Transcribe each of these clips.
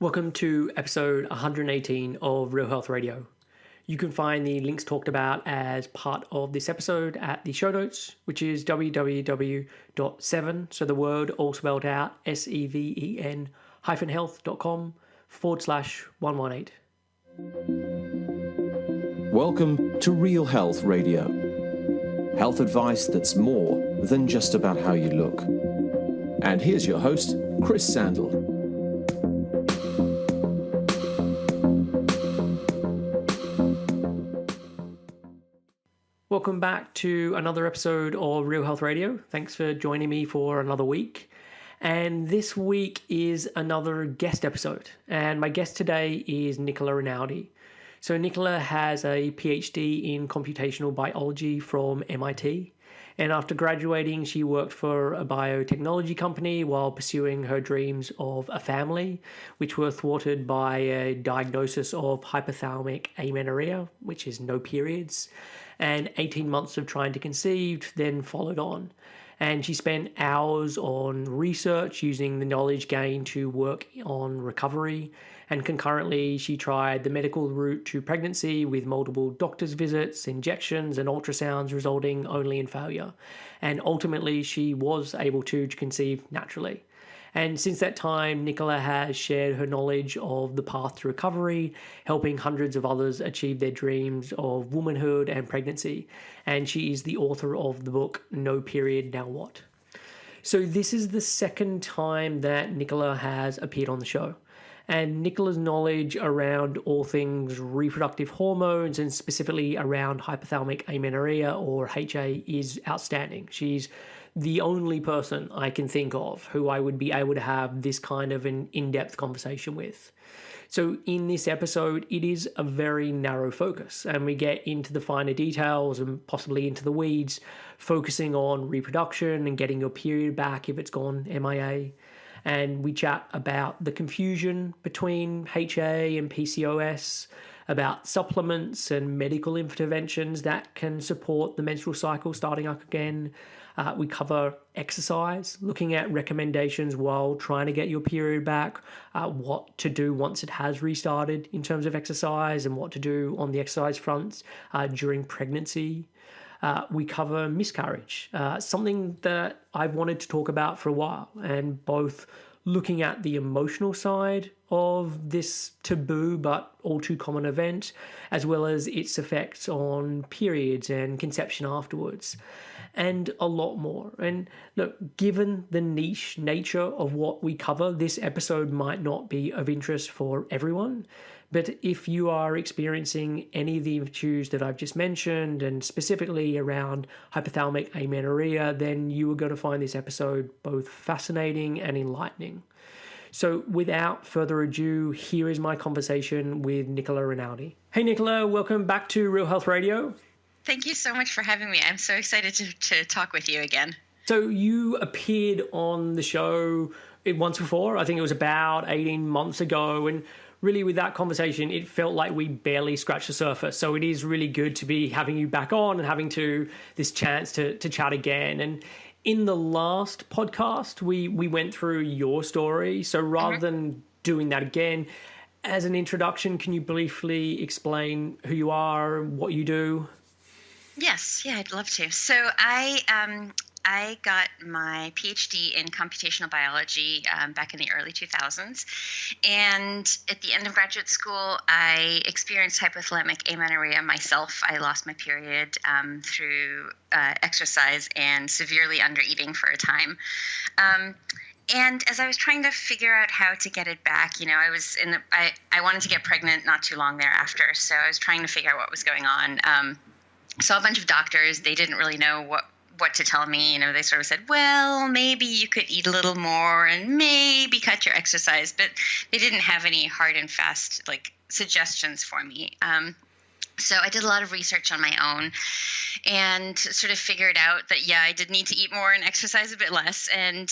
Welcome to episode 118 of Real Health Radio. You can find the links talked about as part of this episode at the show notes, which is www.7, so the word all spelled out, SEVEN health.com/118. Welcome to Real Health Radio. Health advice that's more than just about how you look. And here's your host, Chris Sandel. Welcome back to another episode of Real Health Radio. Thanks for joining me for another week. And this week is another guest episode. And my guest today is Nicola Rinaldi. So Nicola has a PhD in computational biology from MIT. And after graduating, she worked for a biotechnology company while pursuing her dreams of a family, which were thwarted by a diagnosis of hypothalamic amenorrhea, which is no periods, and 18 months of trying to conceive then followed on. And she spent hours on research using the knowledge gained to work on recovery. And concurrently, she tried the medical route to pregnancy with multiple doctor's visits, injections, and ultrasounds resulting only in failure. And ultimately, she was able to conceive naturally. And since that time, Nicola has shared her knowledge of the path to recovery, helping hundreds of others achieve their dreams of womanhood and pregnancy. And she is the author of the book, No Period, Now What? So this is the second time that Nicola has appeared on the show. And Nicola's knowledge around all things reproductive hormones and specifically around hypothalamic amenorrhea or HA is outstanding. She's the only person I can think of who I would be able to have this kind of an in-depth conversation with. So in this episode, it is a very narrow focus and we get into the finer details and possibly into the weeds, focusing on reproduction and getting your period back if it's gone MIA. And we chat about the confusion between HA and PCOS, about supplements and medical interventions that can support the menstrual cycle starting up again. We cover exercise, looking at recommendations while trying to get your period back, what to do once it has restarted in terms of exercise and what to do on the exercise front during pregnancy. We cover miscarriage, something that I've wanted to talk about for a while, and both looking at the emotional side of this taboo but all too common event, as well as its effects on periods and conception afterwards, and a lot more. And look, given the niche nature of what we cover, this episode might not be of interest for everyone. But if you are experiencing any of the issues that I've just mentioned, and specifically around hypothalamic amenorrhea, then you are going to find this episode both fascinating and enlightening. So without further ado, here is my conversation with Nicola Rinaldi. Hey Nicola, welcome back to Real Health Radio. Thank you so much for having me. I'm so excited to talk with you again. So you appeared on the show once before. I think it was about 18 months ago, and really with that conversation, it felt like we barely scratched the surface. So it is really good to be having you back on and having this chance to chat again. And in the last podcast, we went through your story. So rather than doing that again, as an introduction, can you briefly explain who you are, what you do? Yes, yeah, I'd love to. So I got my PhD in computational biology back in the early 2000s. And at the end of graduate school, I experienced hypothalamic amenorrhea myself. I lost my period through exercise and severely undereating for a time. And as I was trying to figure out how to get it back, I was I wanted to get pregnant not too long thereafter. So I was trying to figure out what was going on. Saw a bunch of doctors. They didn't really know what to tell me. They sort of said, well, maybe you could eat a little more and maybe cut your exercise, but they didn't have any hard and fast suggestions for me. So I did a lot of research on my own and sort of figured out that, I did need to eat more and exercise a bit less. And,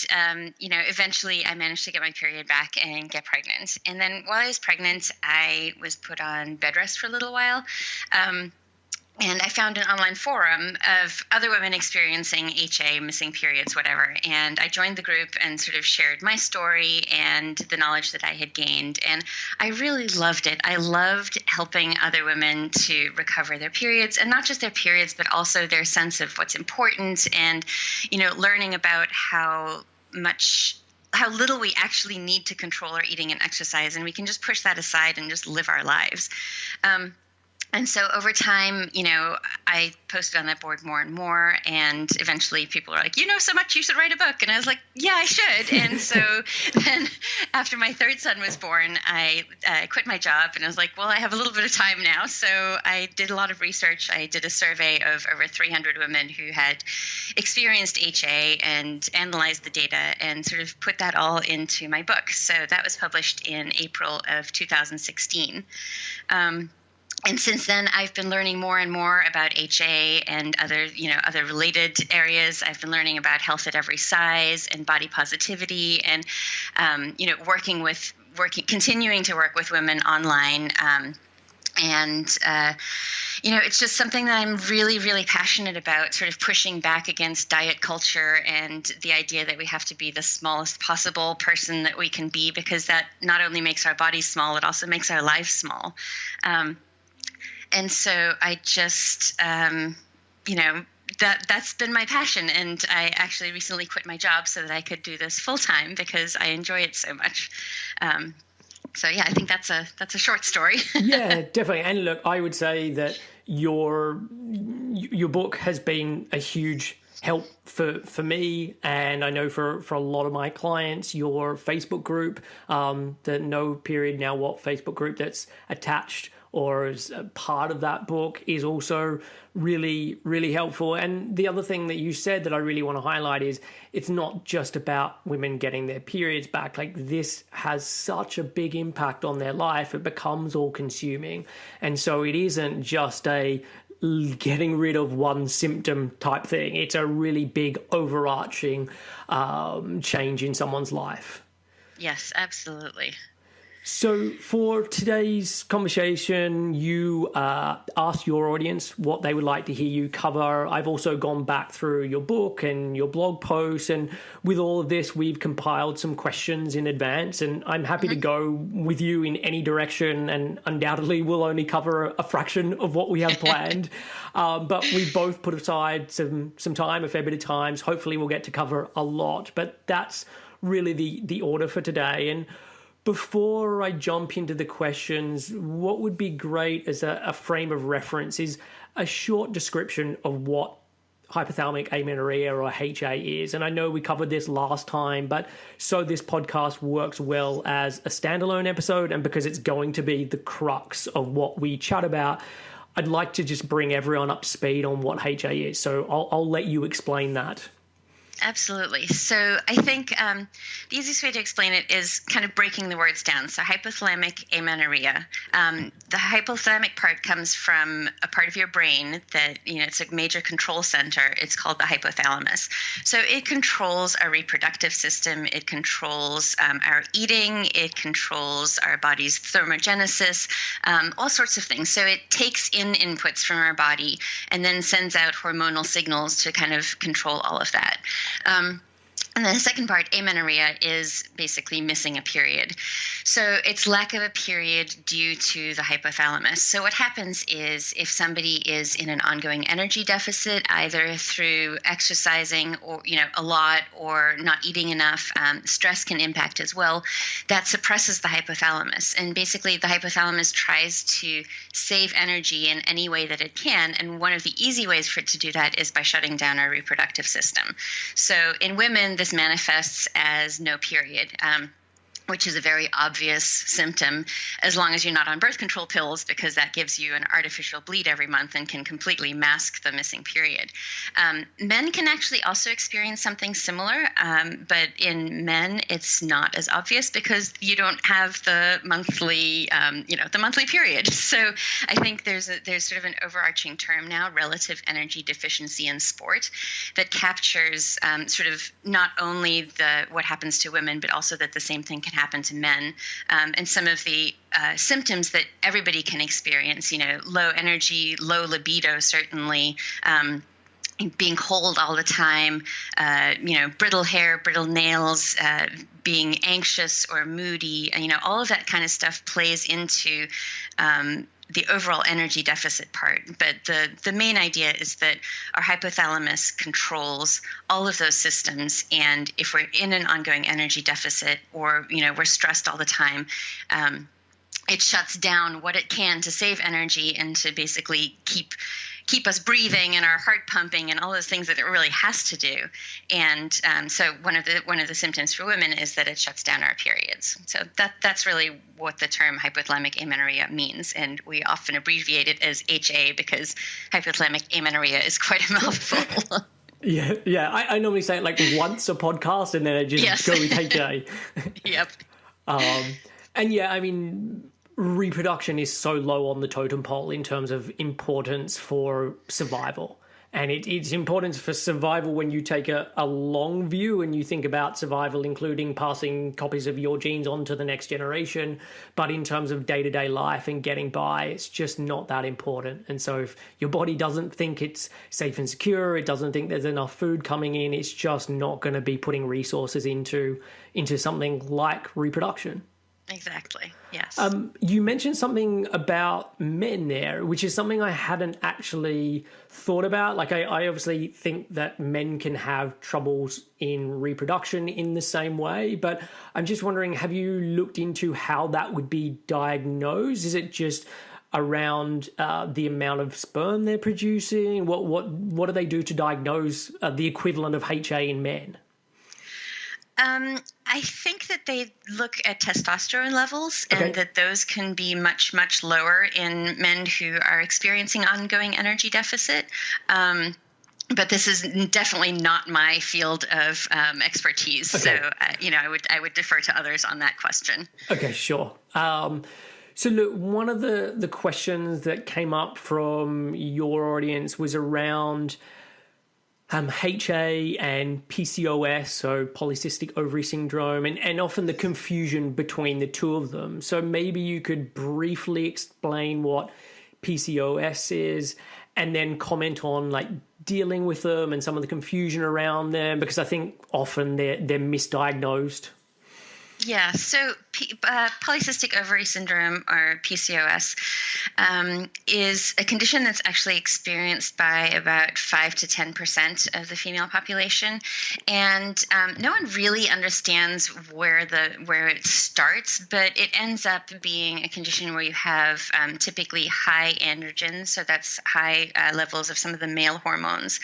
eventually I managed to get my period back and get pregnant. And then while I was pregnant, I was put on bed rest for a little while. And I found an online forum of other women experiencing HA, missing periods, whatever. And I joined the group and sort of shared my story and the knowledge that I had gained. And I really loved it. I loved helping other women to recover their periods, and not just their periods, but also their sense of what's important, and, learning about how little we actually need to control our eating and exercise, and we can just push that aside and just live our lives. And so over time, I posted on that board more and more, and eventually people are like, so much, you should write a book. And I was like, yeah, I should. And so then after my third son was born, I quit my job, and I was like, well, I have a little bit of time now. So I did a lot of research. I did a survey of over 300 women who had experienced HA and analyzed the data and sort of put that all into my book. So that was published in April of 2016. And since then, I've been learning more and more about HA and other related areas. I've been learning about health at every size and body positivity, and continuing to work with women online. It's just something that I'm really, really passionate about, sort of pushing back against diet culture and the idea that we have to be the smallest possible person that we can be, because that not only makes our bodies small, it also makes our lives small. And so I just, that's been my passion. And I actually recently quit my job so that I could do this full time, because I enjoy it so much. So yeah, I think that's a short story. Yeah, definitely. And look, I would say that your book has been a huge help for me, and I know for a lot of my clients. Your Facebook group, the No Period Now What Facebook group that's attached or as a part of that book, is also really, really helpful. And the other thing that you said that I really want to highlight is it's not just about women getting their periods back. Like, this has such a big impact on their life. It becomes all consuming. And so it isn't just a getting rid of one symptom type thing. It's a really big overarching change in someone's life. Yes, absolutely. So for today's conversation, you asked your audience what they would like to hear you cover. I've also gone back through your book and your blog posts, and with all of this, we've compiled some questions in advance, and I'm happy to go with you in any direction, and undoubtedly we'll only cover a fraction of what we have planned. But we both put aside some time, a fair bit of time. So hopefully we'll get to cover a lot, but that's really the order for today. And before I jump into the questions, what would be great as a frame of reference is a short description of what hypothalamic amenorrhea or HA is. And I know we covered this last time, but so this podcast works well as a standalone episode, and because it's going to be the crux of what we chat about, I'd like to just bring everyone up to speed on what HA is. So I'll let you explain that. Absolutely. So I think the easiest way to explain it is kind of breaking the words down. So hypothalamic amenorrhea. The hypothalamic part comes from a part of your brain that, it's a major control center. It's called the hypothalamus. So it controls our reproductive system. It controls our eating. It controls our body's thermogenesis, all sorts of things. So it takes in inputs from our body and then sends out hormonal signals to kind of control all of that. And then the second part, amenorrhea, is basically missing a period. So it's lack of a period due to the hypothalamus. So what happens is if somebody is in an ongoing energy deficit, either through exercising or, a lot, or not eating enough, stress can impact as well. That suppresses the hypothalamus. And basically the hypothalamus tries to save energy in any way that it can. And one of the easy ways for it to do that is by shutting down our reproductive system. So in women, this manifests as no period, which is a very obvious symptom, as long as you're not on birth control pills, because that gives you an artificial bleed every month and can completely mask the missing period. Men can actually also experience something similar, but in men it's not as obvious because you don't have the monthly, the monthly period. So I think there's sort of an overarching term now, relative energy deficiency in sport, that captures sort of not only what happens to women, but also that the same thing can happen to men. And some of the symptoms that everybody can experience, low energy, low libido, certainly, being cold all the time, brittle hair, brittle nails, being anxious or moody, all of that kind of stuff plays into the overall energy deficit part. But the main idea is that our hypothalamus controls all of those systems. And if we're in an ongoing energy deficit, or, we're stressed all the time, it shuts down what it can to save energy and to basically keep us breathing and our heart pumping and all those things that it really has to do. And so one of the symptoms for women is that it shuts down our periods. So that's really what the term hypothalamic amenorrhea means. And we often abbreviate it as HA because hypothalamic amenorrhea is quite a mouthful. Yeah. I normally say it like once a podcast and then I just go with HA. Yep. And yeah, I mean, reproduction is so low on the totem pole in terms of importance for survival. And it's important for survival when you take a long view and you think about survival, including passing copies of your genes on to the next generation. But in terms of day-to-day life and getting by, it's just not that important. And so if your body doesn't think it's safe and secure, it doesn't think there's enough food coming in, it's just not going to be putting resources into something like reproduction. Exactly. Yes. You mentioned something about men there, which is something I hadn't actually thought about. Like, I obviously think that men can have troubles in reproduction in the same way, but I'm just wondering, have you looked into how that would be diagnosed? Is it just around the amount of sperm they're producing? What do they do to diagnose the equivalent of HA in men? I think that they look at testosterone levels, and that those can be much, much lower in men who are experiencing ongoing energy deficit. But this is definitely not my field of expertise. Okay. So, I would defer to others on that question. Okay, sure. So look, one of the questions that came up from your audience was around HA and PCOS, so polycystic ovary syndrome, and often the confusion between the two of them. So maybe you could briefly explain what PCOS is and then comment on like dealing with them and some of the confusion around them, because I think often they're misdiagnosed. Yeah, so polycystic ovary syndrome, or PCOS, is a condition that's actually experienced by about 5 to 10% of the female population, and no one really understands where it starts, but it ends up being a condition where you have typically high androgens, so that's high levels of some of the male hormones,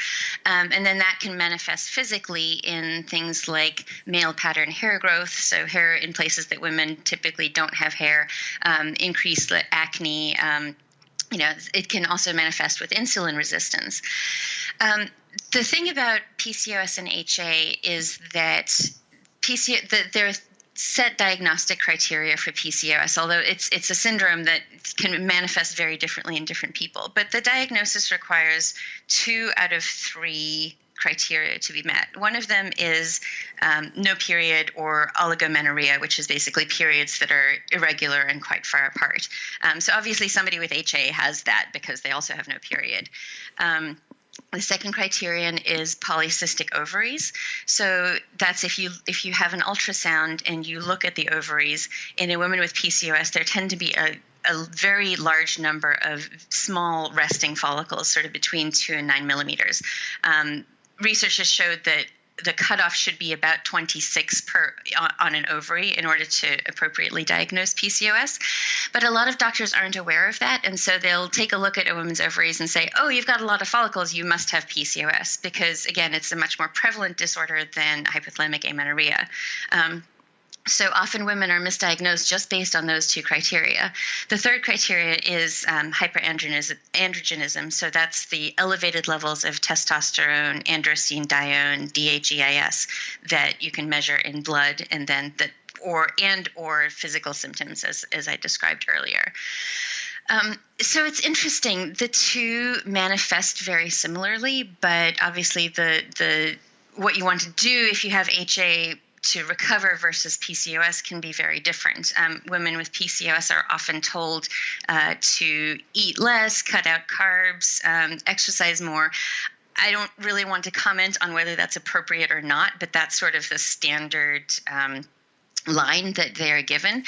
and then that can manifest physically in things like male pattern hair growth, so hair in places that women typically don't have hair, increased acne. It can also manifest with insulin resistance. The thing about PCOS and HA is that there are set diagnostic criteria for PCOS, although it's a syndrome that can manifest very differently in different people. But the diagnosis requires 2 out of 3 criteria to be met. One of them is no period, or oligomenorrhea, which is basically periods that are irregular and quite far apart. So obviously somebody with HA has that because they also have no period. The second criterion is polycystic ovaries. So that's if you have an ultrasound and you look at the ovaries in a woman with PCOS, there tend to be a very large number of small resting follicles, sort of between 2 and 9 millimeters. Research has showed that the cutoff should be about 26 on an ovary in order to appropriately diagnose PCOS. But a lot of doctors aren't aware of that, and so they'll take a look at a woman's ovaries and say, oh, you've got a lot of follicles, you must have PCOS, because, again, it's a much more prevalent disorder than hypothalamic amenorrhea. So often women are misdiagnosed just based on those 2 criteria. The third criteria is hyperandrogenism. So that's the elevated levels of testosterone, androstenedione, DHEAS that you can measure in blood, and then or physical symptoms, as I described earlier. So it's interesting. The 2 manifest very similarly, but obviously the what you want to do if you have HA to recover versus PCOS can be very different. Women with PCOS are often told to eat less, cut out carbs, exercise more. I don't really want to comment on whether that's appropriate or not, but that's sort of the standard line that they are given.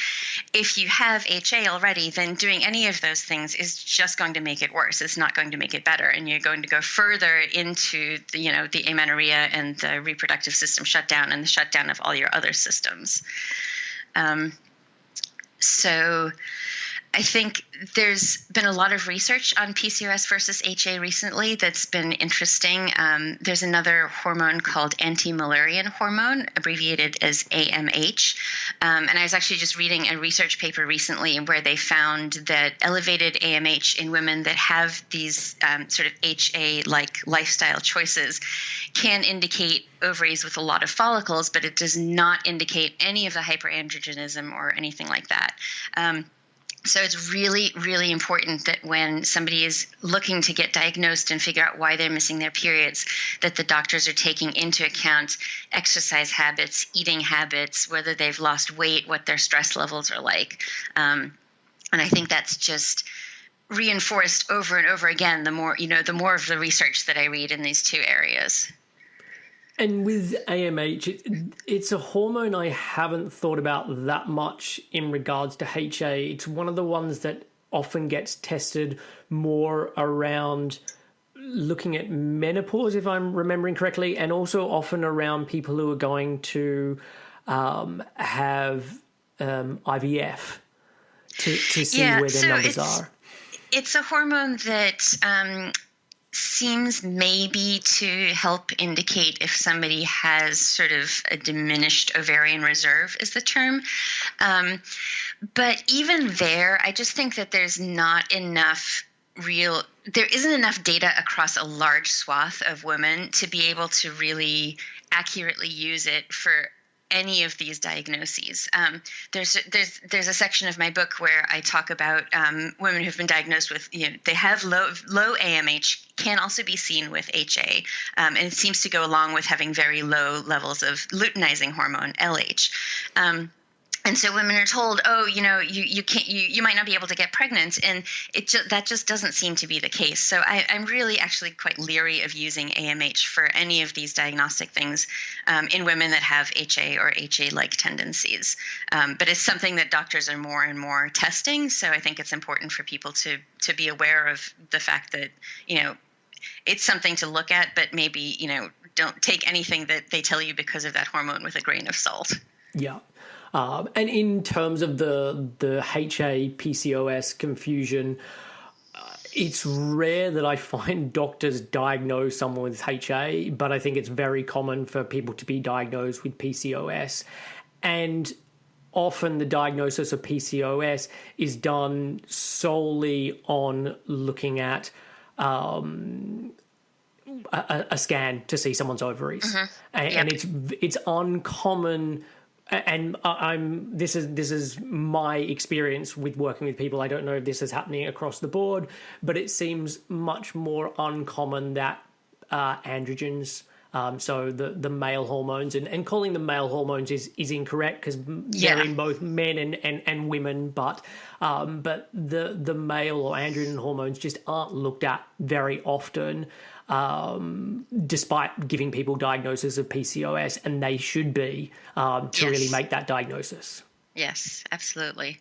If you have HA already, then doing any of those things is just going to make it worse. It's not going to make it better, and you're going to go further into the amenorrhea and the reproductive system shutdown and the shutdown of all your other systems. So I think there's been a lot of research on PCOS versus HA recently that's been interesting. There's another hormone called anti-Mullerian hormone, abbreviated as AMH. And I was actually just reading a research paper recently where they found that elevated AMH in women that have these sort of HA-like lifestyle choices can indicate ovaries with a lot of follicles, but it does not indicate any of the hyperandrogenism or anything like that. So it's really, really important that when somebody is looking to get diagnosed and figure out why they're missing their periods, that the doctors are taking into account exercise habits, eating habits, whether they've lost weight, what their stress levels are like. And I think that's just reinforced over and over again, the more of the research that I read in these two areas. And with AMH, it's a hormone I haven't thought about that much in regards to HA. It's one of the ones that often gets tested more around looking at menopause, if I'm remembering correctly, and also often around people who are going to have IVF to see where their numbers are. It's a hormone that seems maybe to help indicate if somebody has sort of a diminished ovarian reserve is the term. But even there, I just think that there isn't enough data across a large swath of women to be able to really accurately use it for any of these diagnoses. There's a section of my book where I talk about women who've been diagnosed with, they have low AMH, can also be seen with HA, and it seems to go along with having very low levels of luteinizing hormone, LH. And so women are told, you might not be able to get pregnant, and that just doesn't seem to be the case. So I'm really actually quite leery of using AMH for any of these diagnostic things in women that have HA or HA-like tendencies. But it's something that doctors are more and more testing. So I think it's important for people to be aware of the fact that it's something to look at, but maybe don't take anything that they tell you because of that hormone with a grain of salt. Yeah. And in terms of the HA PCOS confusion, it's rare that I find doctors diagnose someone with HA, but I think it's very common for people to be diagnosed with PCOS. And often the diagnosis of PCOS is done solely on looking at a scan to see someone's ovaries. Mm-hmm. And it's uncommon. And this is my experience with working with people. I don't know if this is happening across the board, but it seems much more uncommon that androgens, so the male hormones, and calling them male hormones is incorrect because they're in both men and women, but the male or androgen hormones just aren't looked at very often. Despite giving people diagnosis of PCOS, and they should be to really make that diagnosis. Yes, absolutely.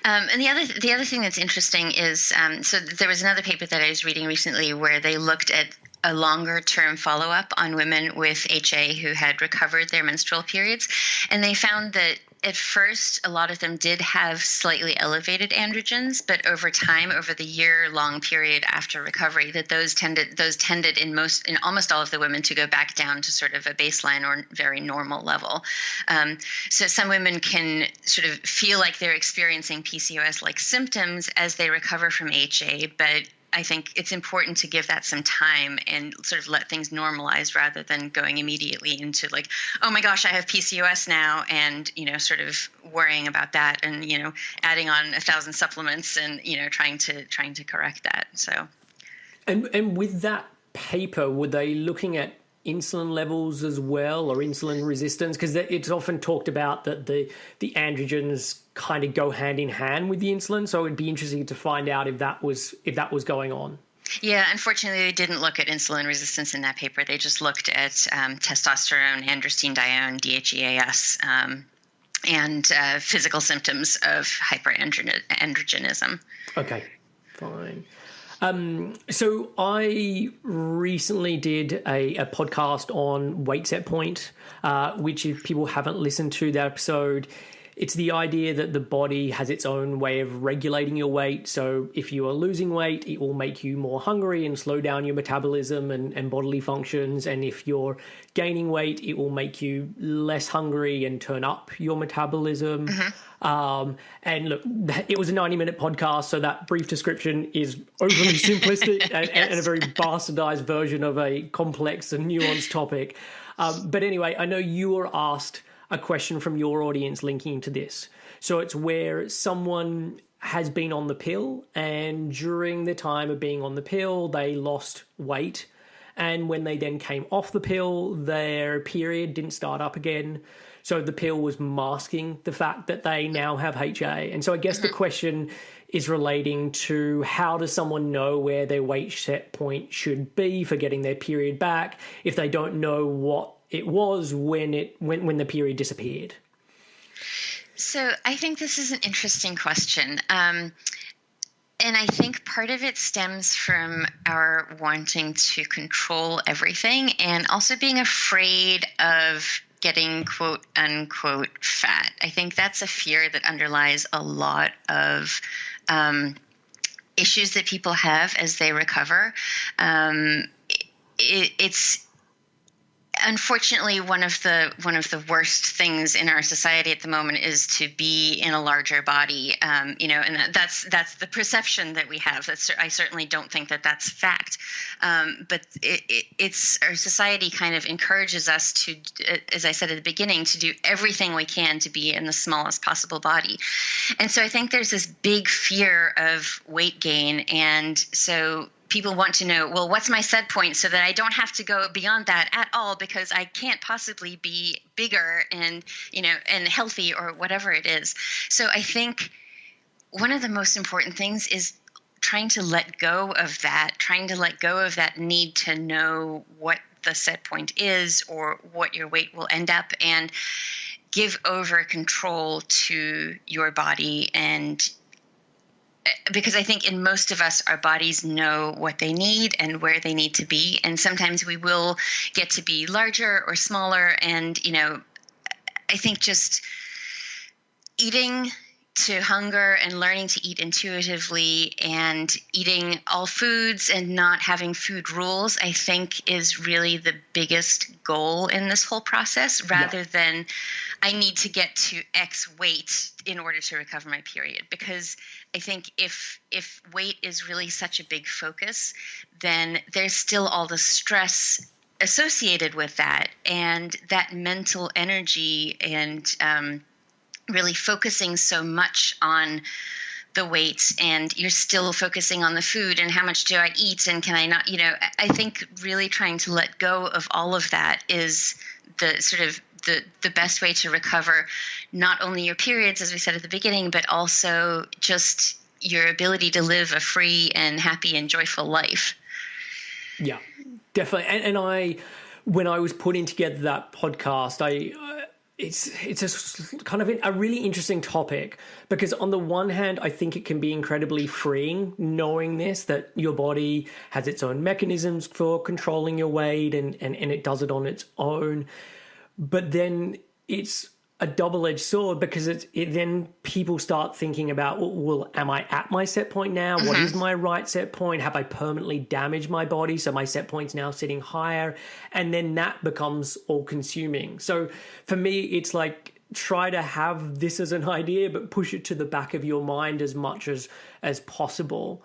And the other thing that's interesting is so there was another paper that I was reading recently where they looked at a longer term follow-up on women with HA who had recovered their menstrual periods, and they found that at first, a lot of them did have slightly elevated androgens, but over time, over the year-long period after recovery, that those tended in almost all of the women to go back down to sort of a baseline or very normal level. So some women can sort of feel like they're experiencing PCOS-like symptoms as they recover from HA, but I think it's important to give that some time and sort of let things normalize rather than going immediately into like, oh my gosh, I have PCOS now, and sort of worrying about that and adding on 1,000 supplements and trying to correct that. So, and with that paper, were they looking at insulin levels as well, or insulin resistance? Because it's often talked about that the androgens kind of go hand in hand with the insulin. So it'd be interesting to find out if that was going on. Yeah, unfortunately, they didn't look at insulin resistance in that paper. They just looked at testosterone, androstenedione, DHEAS, and physical symptoms of hyperandrogenism. Okay, fine. So I recently did a podcast on weight set point, which if people haven't listened to that episode, it's the idea that the body has its own way of regulating your weight. So if you are losing weight, it will make you more hungry and slow down your metabolism and bodily functions. And if you're gaining weight, it will make you less hungry and turn up your metabolism. And look, it was a 90-minute podcast, so that brief description is overly simplistic and a very bastardized version of a complex and nuanced topic. But anyway, I know you were asked a question from your audience linking to this. So it's where someone has been on the pill, and during the time of being on the pill, they lost weight. And when they then came off the pill, their period didn't start up again. So the pill was masking the fact that they now have HA. And so I guess the question is relating to, how does someone know where their weight set point should be for getting their period back if they don't know what it was when the period disappeared? So I think this is an interesting question. And I think part of it stems from our wanting to control everything, and also being afraid of getting quote unquote fat. I think that's a fear that underlies a lot of issues that people have as they recover. It's unfortunately one of the worst things in our society at the moment is to be in a larger body, and that's the perception that we have. I certainly don't think that that's fact, but it's our society kind of encourages us to, as I said at the beginning, to do everything we can to be in the smallest possible body. And so I think there's this big fear of weight gain, and so people want to know, well, what's my set point so that I don't have to go beyond that at all, because I can't possibly be bigger and healthy or whatever it is. So I think one of the most important things is trying to let go of that need to know what the set point is or what your weight will end up, and give over control to your body. And because I think in most of us, our bodies know what they need and where they need to be. And sometimes we will get to be larger or smaller. And, I think just eating to hunger and learning to eat intuitively and eating all foods and not having food rules, I think is really the biggest goal in this whole process, rather than I need to get to X weight in order to recover my period. Because I think if weight is really such a big focus, then there's still all the stress associated with that, and that mental energy, and really focusing so much on the weight, and you're still focusing on the food and how much do I eat and can I not, I think really trying to let go of all of that is the sort of the best way to recover not only your periods, as we said at the beginning, but also just your ability to live a free and happy and joyful life. Yeah, definitely. And when I was putting together that podcast, it's a kind of a really interesting topic, because on the one hand, I think it can be incredibly freeing knowing that your body has its own mechanisms for controlling your weight, and it does it on its own. But then it's a double-edged sword, because then people start thinking about, well, am I at my set point now? What is my right set point? Have I permanently damaged my body so my set point's now sitting higher? And then that becomes all-consuming. So for me, it's like, try to have this as an idea, but push it to the back of your mind as much as possible,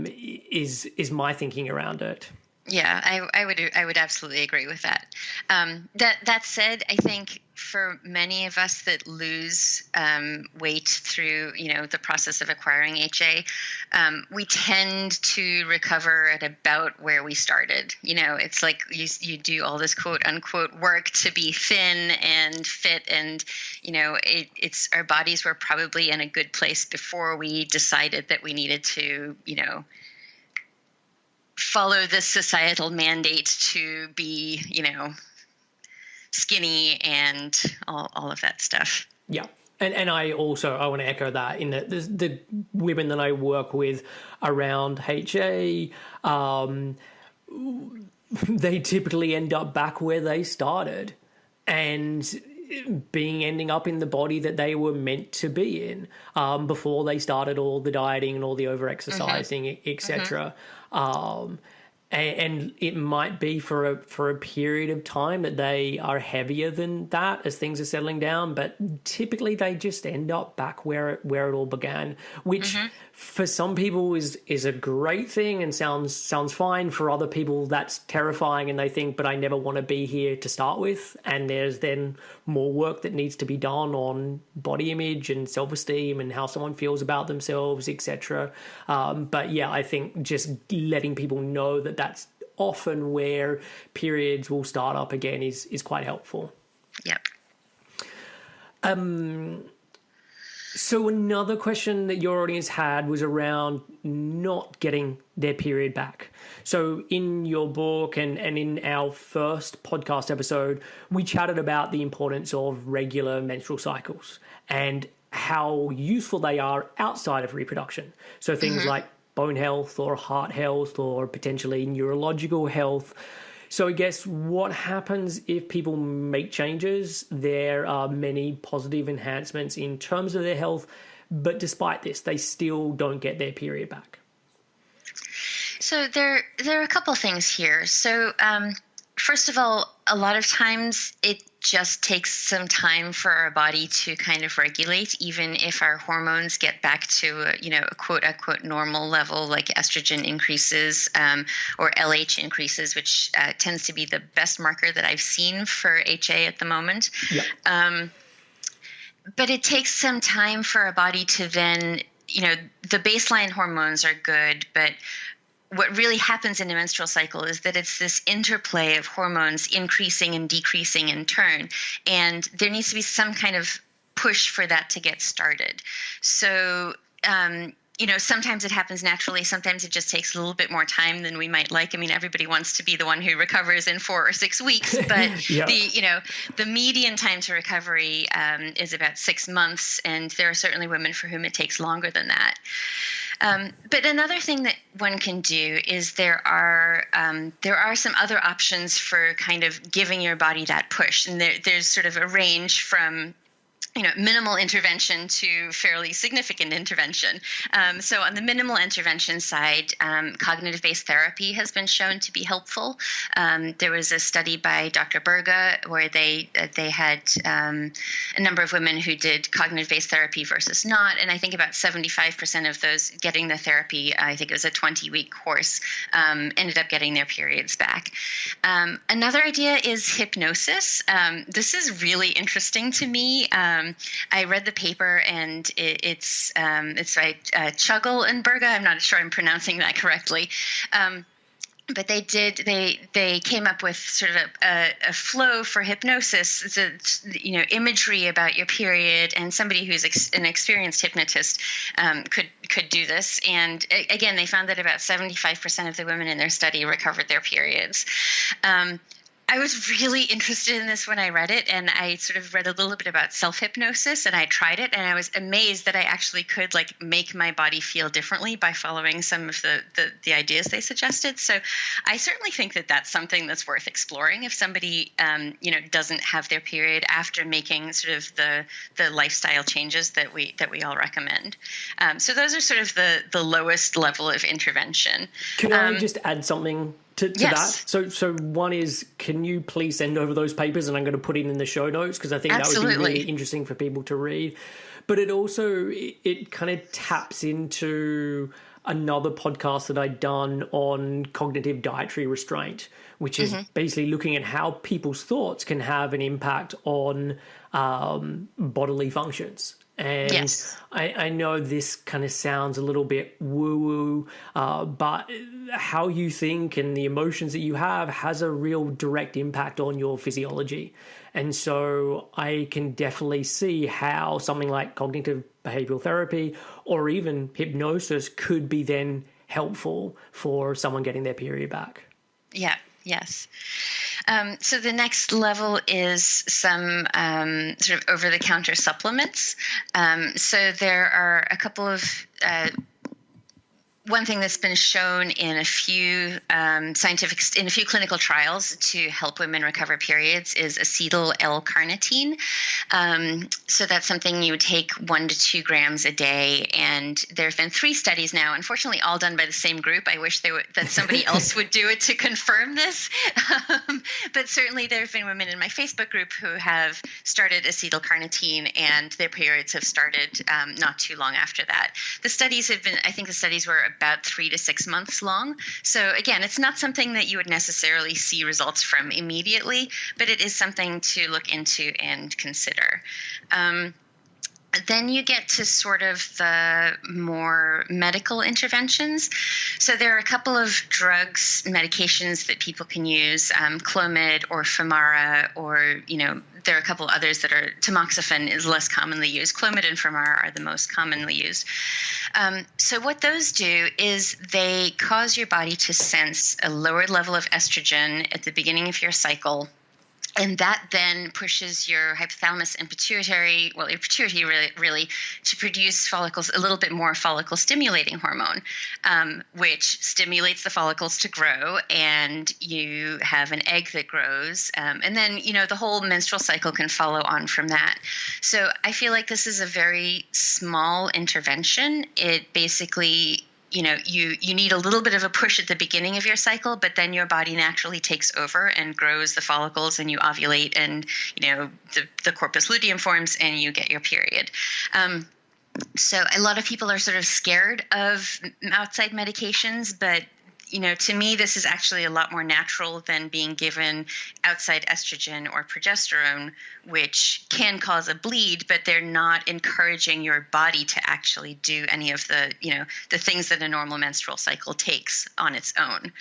is my thinking around it. Yeah, I would absolutely agree with that. That said, I think for many of us that lose weight through the process of acquiring HA, we tend to recover at about where we started. It's like you do all this quote unquote work to be thin and fit, and it's our bodies were probably in a good place before we decided that we needed to follow this societal mandate to be, skinny and all of that stuff. Yeah. And I want to echo that in that the women that I work with around HA, they typically end up back where they started and ending up in the body that they were meant to be in before they started all the dieting and all the over-exercising, etc. And it might be for a period of time that they are heavier than that as things are settling down, but typically they just end up back where it all began, which for some people is a great thing and sounds fine. For other people, that's terrifying, and they think, but I never want to be here to start with. And there's then more work that needs to be done on body image and self-esteem and how someone feels about themselves, etc. But yeah, I think just letting people know that that's often where periods will start up again is quite helpful. Yep. So another question that your audience had was around not getting their period back. So in your book and in our first podcast episode, we chatted about the importance of regular menstrual cycles and how useful they are outside of reproduction. So things like bone health or heart health or potentially neurological health. So I guess what happens if people make changes? There are many positive enhancements in terms of their health, but despite this, they still don't get their period back. So there are a couple things here. So first of all, a lot of times it just takes some time for our body to kind of regulate, even if our hormones get back to a quote unquote normal level, like estrogen increases or LH increases, which tends to be the best marker that I've seen for HA at the moment. Yeah. But it takes some time for our body to then, the baseline hormones are good, but what really happens in a menstrual cycle is that it's this interplay of hormones increasing and decreasing in turn. And there needs to be some kind of push for that to get started. So, sometimes it happens naturally. Sometimes it just takes a little bit more time than we might like. I mean, everybody wants to be the one who recovers in 4 or 6 weeks, but yeah. The median time to recovery is about 6 months. And there are certainly women for whom it takes longer than that. But another thing that one can do is there are some other options for kind of giving your body that push, and there's sort of a range from minimal intervention to fairly significant intervention. So on the minimal intervention side, cognitive-based therapy has been shown to be helpful. There was a study by Dr. Berga where they had a number of women who did cognitive-based therapy versus not, and I think about 75% of those getting the therapy, I think it was a 20-week course, ended up getting their periods back. Another idea is hypnosis. This is really interesting to me. I read the paper, and it's by Chuggle and Berga. I'm not sure I'm pronouncing that correctly. But they came up with sort of a flow for hypnosis. It's imagery about your period, and somebody who's an experienced hypnotist could do this. And again, they found that about 75% of the women in their study recovered their periods. I was really interested in this when I read it, and I sort of read a little bit about self-hypnosis, and I tried it, and I was amazed that I actually could make my body feel differently by following some of the ideas they suggested. So I certainly think that that's something that's worth exploring if somebody doesn't have their period after making sort of the lifestyle changes that we all recommend. So those are sort of the lowest level of intervention. Can I just add something to yes. that? So one is, can you please send over those papers, and I'm going to put it in the show notes because I think Absolutely. That would be really interesting for people to read. But it kind of taps into another podcast that I'd done on cognitive dietary restraint, which is basically looking at how people's thoughts can have an impact on bodily functions. And Yes. I know this kind of sounds a little bit woo-woo, but how you think and the emotions that you have has a real direct impact on your physiology. And so I can definitely see how something like cognitive behavioral therapy or even hypnosis could be then helpful for someone getting their period back. Yeah. Yes. So the next level is some sort of over-the-counter supplements. So there are a couple of one thing that's been shown in a few in a few clinical trials to help women recover periods is acetyl L-carnitine. So that's something you would take 1 to 2 grams a day, and there have been 3 studies now, unfortunately all done by the same group. I wish that somebody else would do it to confirm this, but certainly there have been women in my Facebook group who have started acetyl carnitine, and their periods have started not too long after that. The studies have been, I think the studies were about 3 to 6 months long. So again, it's not something that you would necessarily see results from immediately, but it is something to look into and consider. Then you get to sort of the more medical interventions. So there are a couple of drugs, medications that people can use, Clomid or Femara, or, there are a couple others that are, tamoxifen is less commonly used. Clomid and Femara are the most commonly used. So what those do is they cause your body to sense a lower level of estrogen at the beginning of your cycle. And that then pushes your hypothalamus and pituitary, your pituitary really to produce follicles, a little bit more follicle stimulating hormone, which stimulates the follicles to grow, and you have an egg that grows. And then, the whole menstrual cycle can follow on from that. So I feel like this is a very small intervention. It basically, you need a little bit of a push at the beginning of your cycle, but then your body naturally takes over and grows the follicles, and you ovulate, and the corpus luteum forms, and you get your period. So a lot of people are sort of scared of outside medications, but to me, this is actually a lot more natural than being given outside estrogen or progesterone, which can cause a bleed, but they're not encouraging your body to actually do any of the, the things that a normal menstrual cycle takes on its own.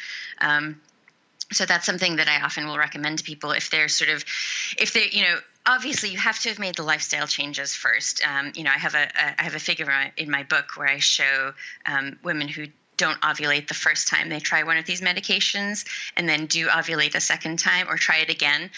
So that's something that I often will recommend to people if they're obviously you have to have made the lifestyle changes first. I have a figure in my book where I show women who don't ovulate the first time they try one of these medications, and then do ovulate the second time or try it again.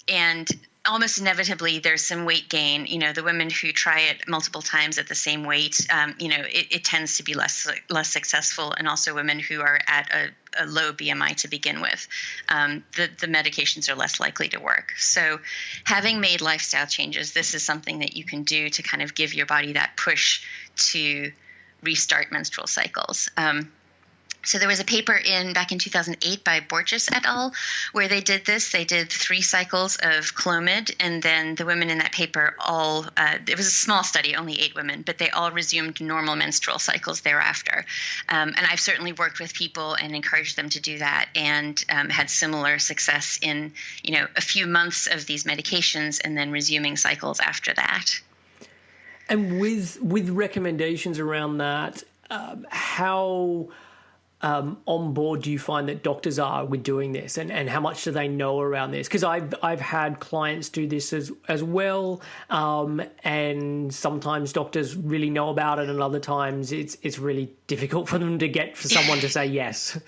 And almost inevitably there's some weight gain. The women who try it multiple times at the same weight, it tends to be less successful. And also women who are at a low BMI to begin with, the medications are less likely to work. So having made lifestyle changes, this is something that you can do to kind of give your body that push to restart menstrual cycles. So there was a paper back in 2008 by Borges et al. Where they did this. They did 3 cycles of Clomid, and then the women in that paper it was a small study, only 8 women, but they all resumed normal menstrual cycles thereafter. And I've certainly worked with people and encouraged them to do that, and had similar success in, a few months of these medications and then resuming cycles after that. And with recommendations around that, how on board do you find that doctors are with doing this, and how much do they know around this? Because I've had clients do this as well, and sometimes doctors really know about it, and other times it's really difficult for them to get for someone to say yes.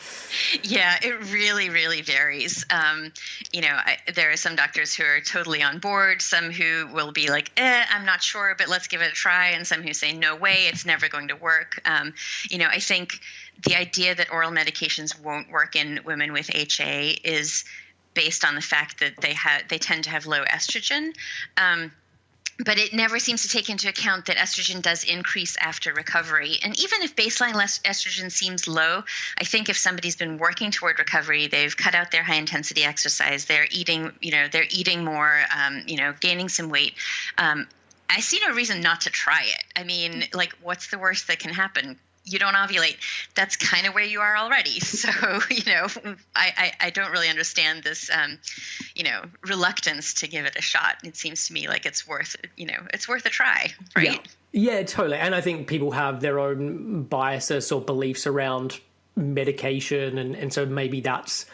Yeah, it really, really varies. There are some doctors who are totally on board, some who will be like, I'm not sure, but let's give it a try, and some who say, no way, it's never going to work. I think the idea that oral medications won't work in women with HA is based on the fact that they tend to have low estrogen. But it never seems to take into account that estrogen does increase after recovery. And even if baseline estrogen seems low, I think if somebody's been working toward recovery, they've cut out their high intensity exercise, they're eating more, gaining some weight. I see no reason not to try it. I mean, like, what's the worst that can happen? You don't ovulate. That's kind of where you are already. So, I don't really understand this, reluctance to give it a shot. It seems to me like it's worth a try, right? Yeah, totally. And I think people have their own biases or beliefs around medication, and so maybe that's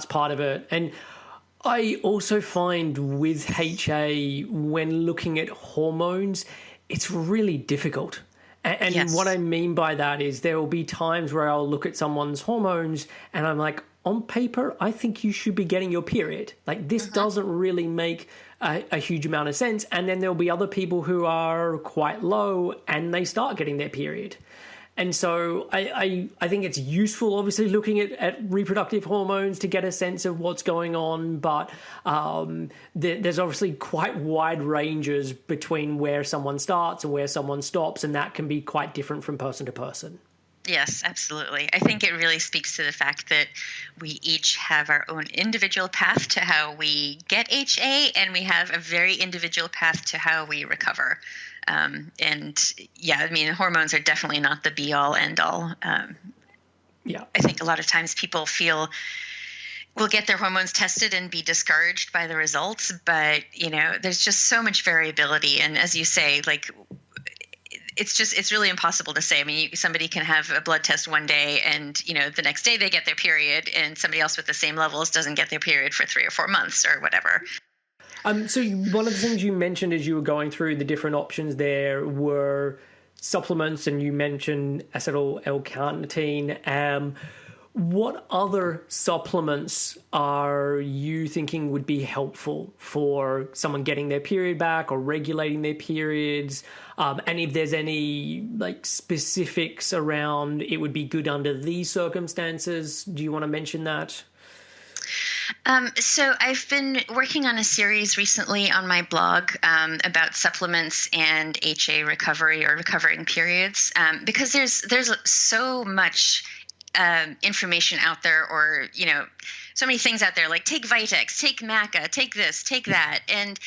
part of it. And I also find with HA, when looking at hormones, it's really difficult. And Yes. what I mean by that is there will be times where I'll look at someone's hormones and I'm like, on paper, I think you should be getting your period. Like, this doesn't really make a huge amount of sense. And then there'll be other people who are quite low and they start getting their period. And so I think it's useful, obviously, looking at reproductive hormones to get a sense of what's going on. But there's obviously quite wide ranges between where someone starts and where someone stops. And that can be quite different from person to person. Yes, absolutely. I think it really speaks to the fact that we each have our own individual path to how we get HA, and we have a very individual path to how we recover. Hormones are definitely not the be all end all. I think a lot of times people will get their hormones tested and be discouraged by the results, but there's just so much variability. And as you say, like, it's really impossible to say. I mean, somebody can have a blood test one day and, the next day they get their period, and somebody else with the same levels doesn't get their period for 3 or 4 months or whatever. So one of the things you mentioned as you were going through the different options there were supplements, and you mentioned acetyl L-carnitine. What other supplements are you thinking would be helpful for someone getting their period back or regulating their periods? And if there's any specifics around it would be good under these circumstances, do you want to mention that? So I've been working on a series recently on my blog about supplements and HA recovery or recovering periods, because there's so much information out there, or so many things out there, like take Vitex, take Maca, take this, take that, and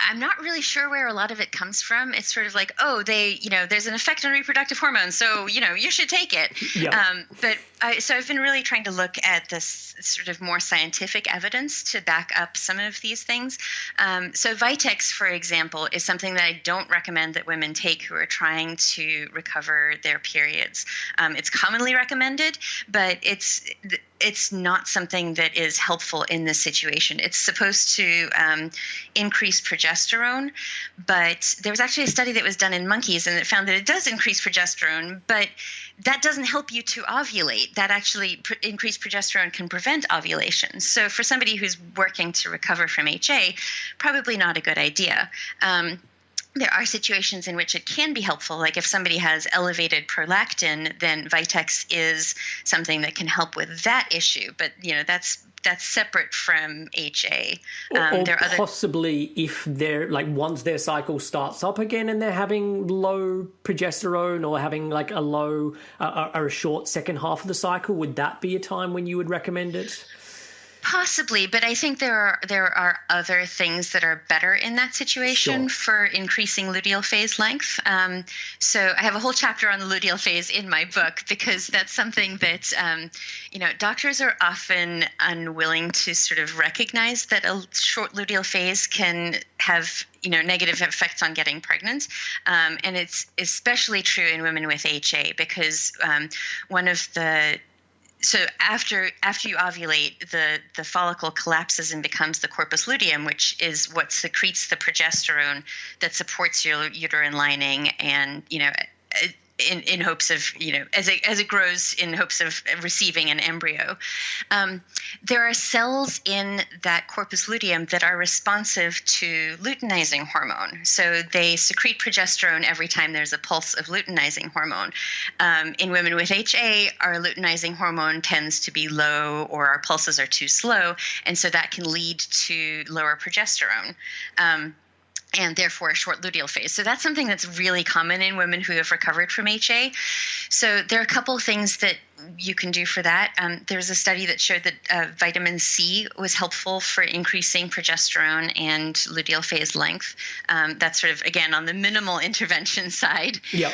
I'm not really sure where a lot of it comes from. It's sort of like, there's an effect on reproductive hormones, so you should take it. Yeah. So I've been really trying to look at this sort of more scientific evidence to back up some of these things. So Vitex, for example, is something that I don't recommend that women take who are trying to recover their periods. It's commonly recommended, but it's not something that is helpful in this situation. It's supposed to increase progesterone, but there was actually a study that was done in monkeys, and it found that it does increase progesterone, but that doesn't help you to ovulate. That actually increased progesterone can prevent ovulation. So for somebody who's working to recover from HA, probably not a good idea. There are situations in which it can be helpful, like if somebody has elevated prolactin, then Vitex is something that can help with that issue. But that's separate from HA. Or possibly if they're once their cycle starts up again and they're having low progesterone or having a low or a short second half of the cycle, would that be a time when you would recommend it? Possibly, but I think there are other things that are better in that situation for increasing luteal phase length. So I have a whole chapter on the luteal phase in my book, because that's something that doctors are often unwilling to sort of recognize that a short luteal phase can have negative effects on getting pregnant, and it's especially true in women with HA, because So after you ovulate, the follicle collapses and becomes the corpus luteum, which is what secretes the progesterone that supports your uterine lining, and in hopes of as it grows, in hopes of receiving an embryo. There are cells in that corpus luteum that are responsive to luteinizing hormone. So they secrete progesterone every time there's a pulse of luteinizing hormone. In women with HA, our luteinizing hormone tends to be low, or our pulses are too slow, and so that can lead to lower progesterone. and therefore a short luteal phase. So that's something that's really common in women who have recovered from HA. So there are a couple of things that you can do for that. There was a study that showed that vitamin C was helpful for increasing progesterone and luteal phase length. That's sort of, again, on the minimal intervention side. Yep.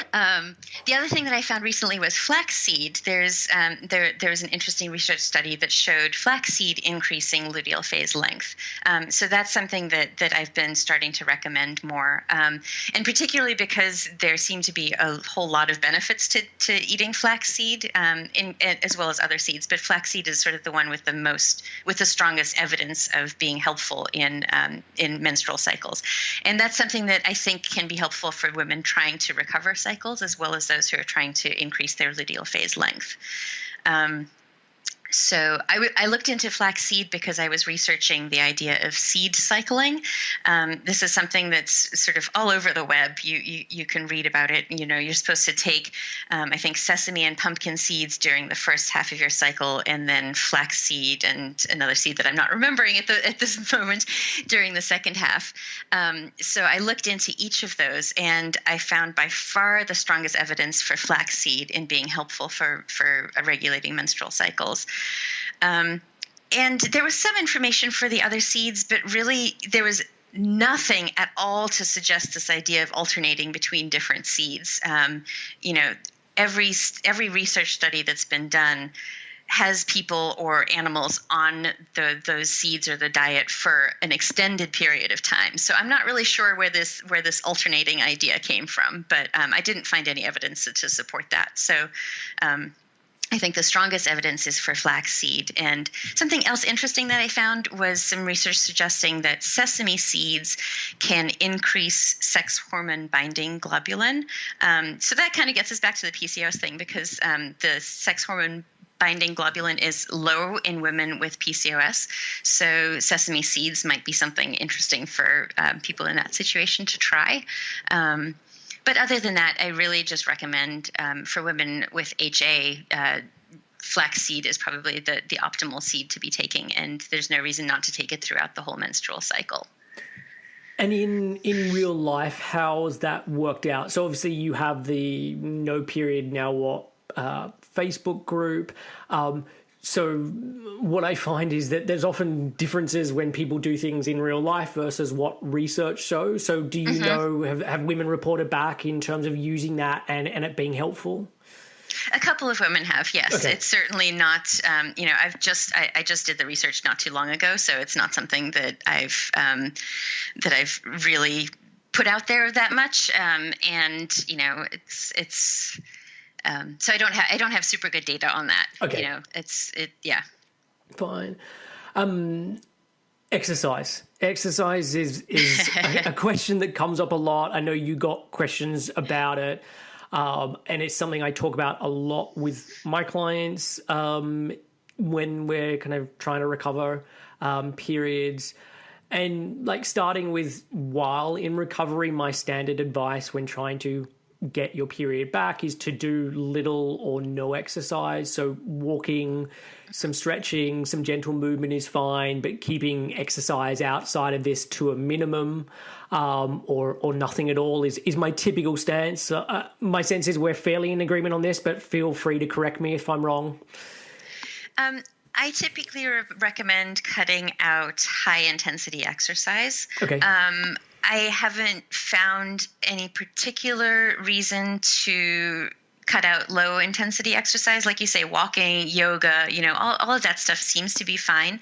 The other thing that I found recently was flaxseed. There's an interesting research study that showed flaxseed increasing luteal phase length. So that's something that I've been starting to recommend more, and particularly because there seem to be a whole lot of benefits to eating flaxseed, as well as other seeds. But flaxseed is sort of the one with the strongest evidence of being helpful in menstrual cycles, and that's something that I think can be helpful for women trying to recover cycles, as well as those who are trying to increase their luteal phase length. So I looked into flaxseed because I was researching the idea of seed cycling. This is something that's sort of all over the web. You can read about it. You're supposed to take, I think, sesame and pumpkin seeds during the first half of your cycle, and then flaxseed and another seed that I'm not remembering at this moment during the second half. So I looked into each of those, and I found by far the strongest evidence for flaxseed in being helpful for regulating menstrual cycles. And there was some information for the other seeds, but really there was nothing at all to suggest this idea of alternating between different seeds. Every research study that's been done has people or animals on those seeds or the diet for an extended period of time. So I'm not really sure where this alternating idea came from, but I didn't find any evidence to support that. So I think the strongest evidence is for flaxseed. And something else interesting that I found was some research suggesting that sesame seeds can increase sex hormone binding globulin. So that kind of gets us back to the PCOS thing, because the sex hormone binding globulin is low in women with PCOS. So sesame seeds might be something interesting for people in that situation to try. But other than that, I really just recommend for women with HA, flaxseed is probably the optimal seed to be taking, and there's no reason not to take it throughout the whole menstrual cycle. And in real life, how's that worked out? So obviously you have the No Period Now What Facebook group. So what I find is that there's often differences when people do things in real life versus what research shows. So do you know, have women reported back in terms of using that and it being helpful? A couple of women have, yes. Okay. It's certainly not, I just did the research not too long ago, so it's not something that I've really put out there that much. So I don't have super good data on that. Okay. Yeah. Fine. Exercise is a question that comes up a lot. I know you got questions about it. And it's something I talk about a lot with my clients when we're kind of trying to recover periods. And like starting with while in recovery, my standard advice when trying to get your period back is to do little or no exercise. So walking, some stretching, some gentle movement is fine, but keeping exercise outside of this to a minimum or nothing at all is my typical stance. My sense is we're fairly in agreement on this, but feel free to correct me if I'm wrong. I typically recommend cutting out high-intensity exercise. Okay. I haven't found any particular reason to cut out low-intensity exercise. Like you say, walking, yoga, all of that stuff seems to be fine.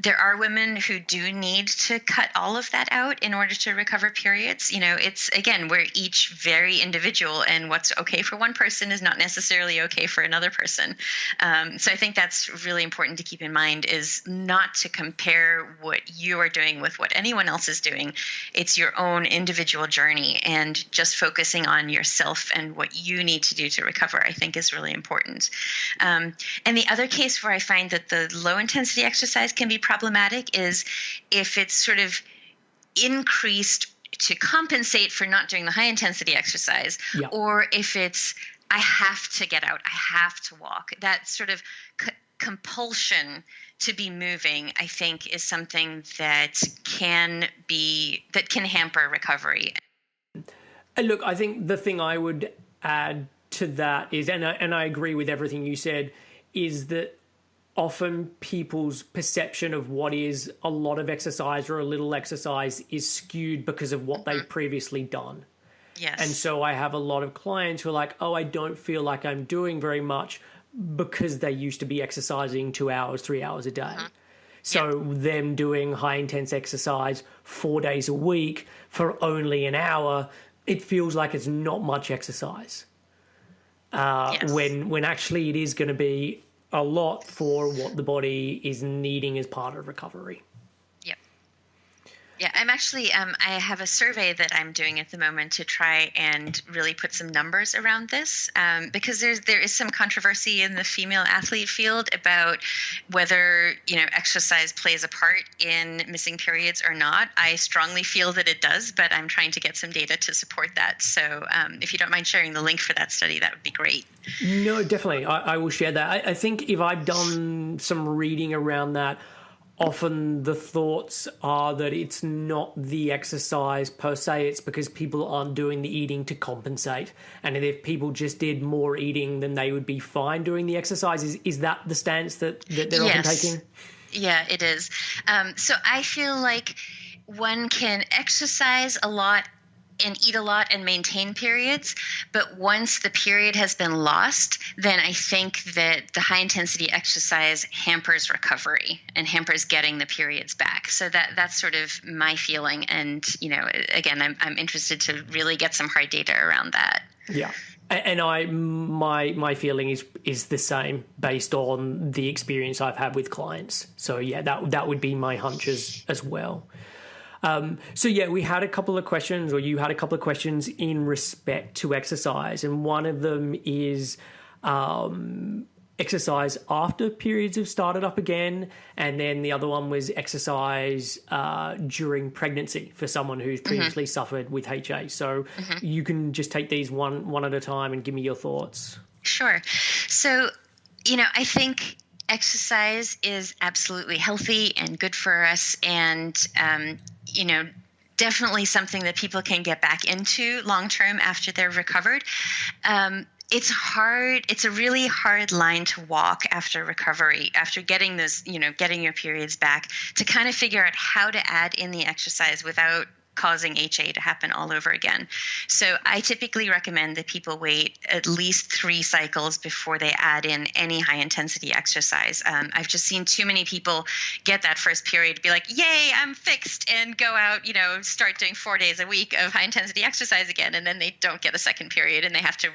There are women who do need to cut all of that out in order to recover periods. It's, again, we're each very individual, and what's okay for one person is not necessarily okay for another person. So I think that's really important to keep in mind, is not to compare what you are doing with what anyone else is doing. It's your own individual journey, and just focusing on yourself and what you need to do to recover, I think, is really important. And the other case where I find that the low-intensity exercise can be problematic is if it's sort of increased to compensate for not doing the high intensity exercise, or if it's I have to get out, I have to walk. That sort of compulsion to be moving, I think, is something that can hamper recovery. And look, I think the thing I would add to that is, and I agree with everything you said, is that often people's perception of what is a lot of exercise or a little exercise is skewed because of what they've previously done. Yes. And so I have a lot of clients who are like, oh, I don't feel like I'm doing very much, because they used to be exercising 2 hours, 3 hours a day. So them doing high intense exercise 4 days a week for only an hour, it feels like it's not much exercise. When actually it is going to be a lot for what the body is needing as part of recovery. Yeah, I'm actually, I have a survey that I'm doing at the moment to try and really put some numbers around this, because there is some controversy in the female athlete field about whether, exercise plays a part in missing periods or not. I strongly feel that it does, but I'm trying to get some data to support that. So if you don't mind sharing the link for that study, that would be great. No, definitely. I will share that. I think if I've done some reading around that, often the thoughts are that it's not the exercise per se, it's because people aren't doing the eating to compensate. And if people just did more eating, then they would be fine doing the exercise. Is that the stance that they're often taking? Yeah, it is. So I feel like one can exercise a lot and eat a lot and maintain periods, but once the period has been lost, then I think that the high intensity exercise hampers recovery and hampers getting the periods back. So that's sort of my feeling. And again, I'm interested to really get some hard data around that. Yeah. And my feeling is the same based on the experience I've had with clients. So yeah, that would be my hunches as well. So yeah, we had a couple of questions, or you had a couple of questions in respect to exercise, and one of them is exercise after periods have started up again, and then the other one was exercise during pregnancy for someone who's previously suffered with HA. So you can just take these one at a time and give me your thoughts. Sure. So, I think exercise is absolutely healthy and good for us, and definitely something that people can get back into long term after they're recovered. It's hard. It's a really hard line to walk after recovery, after getting this, getting your periods back, to kind of figure out how to add in the exercise without causing HA to happen all over again. So I typically recommend that people wait at least 3 cycles before they add in any high intensity exercise. I've just seen too many people get that first period, be like, yay, I'm fixed, and go out, start doing 4 days a week of high intensity exercise again. And then they don't get a second period and they have to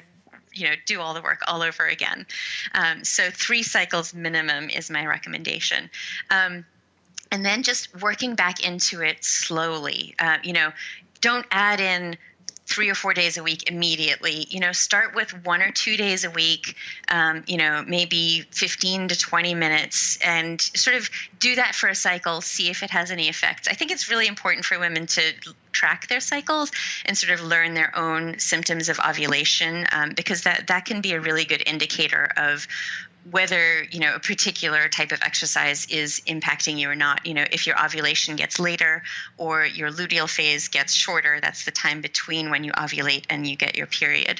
do all the work all over again. So 3 cycles minimum is my recommendation. And then just working back into it slowly. Don't add in 3 or 4 days a week immediately. Start with 1 or 2 days a week, maybe 15 to 20 minutes, and sort of do that for a cycle, see if it has any effects. I think it's really important for women to track their cycles and sort of learn their own symptoms of ovulation, because that can be a really good indicator of whether, a particular type of exercise is impacting you or not. If your ovulation gets later or your luteal phase gets shorter, that's the time between when you ovulate and you get your period.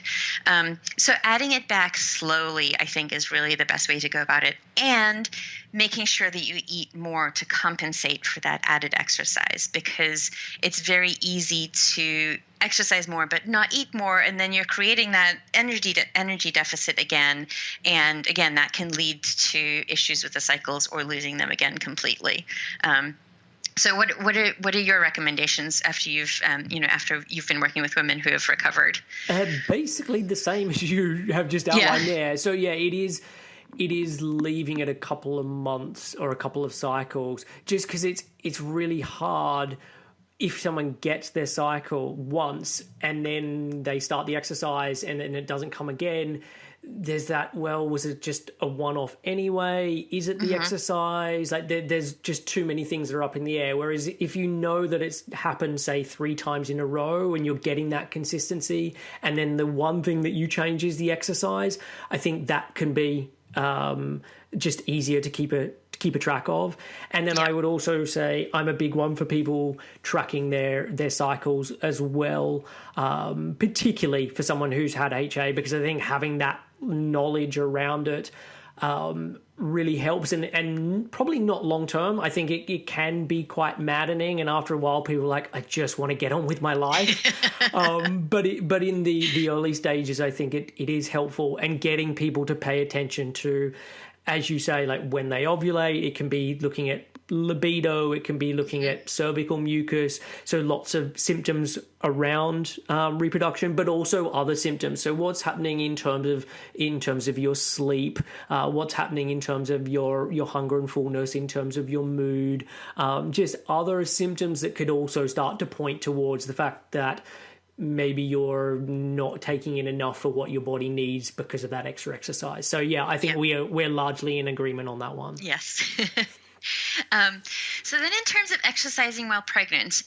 So adding it back slowly, I think, is really the best way to go about it. And making sure that you eat more to compensate for that added exercise, because it's very easy to exercise more but not eat more, and then you're creating that energy deficit again, and again that can lead to issues with the cycles or losing them again completely. So what are your recommendations after you've been working with women who have recovered? Basically the same as you have just outlined there. So yeah, it is leaving it a couple of months or a couple of cycles, just because it's really hard if someone gets their cycle once and then they start the exercise and then it doesn't come again. There's that, well, was it just a one-off anyway? Is it the exercise? Like there's just too many things that are up in the air. Whereas if you know that it's happened, say, 3 times in a row and you're getting that consistency, and then the one thing that you change is the exercise, I think that can be just easier to keep a track of. And then I would also say I'm a big one for people tracking their cycles as well, particularly for someone who's had HA, because I think having that knowledge around it really helps, and probably not long term. I think it can be quite maddening, and after a while people are like, I just want to get on with my life. But in the early stages, I think it is helpful, and getting people to pay attention to, as you say, like when they ovulate. It can be looking at libido, it can be looking at cervical mucus, so lots of symptoms around reproduction, but also other symptoms. So what's happening in terms of your sleep, what's happening in terms of your hunger and fullness, in terms of your mood, just other symptoms that could also start to point towards the fact that maybe you're not taking in enough for what your body needs because of that extra exercise. So yeah, I think we're largely in agreement on that one. Yes. So then in terms of exercising while pregnant,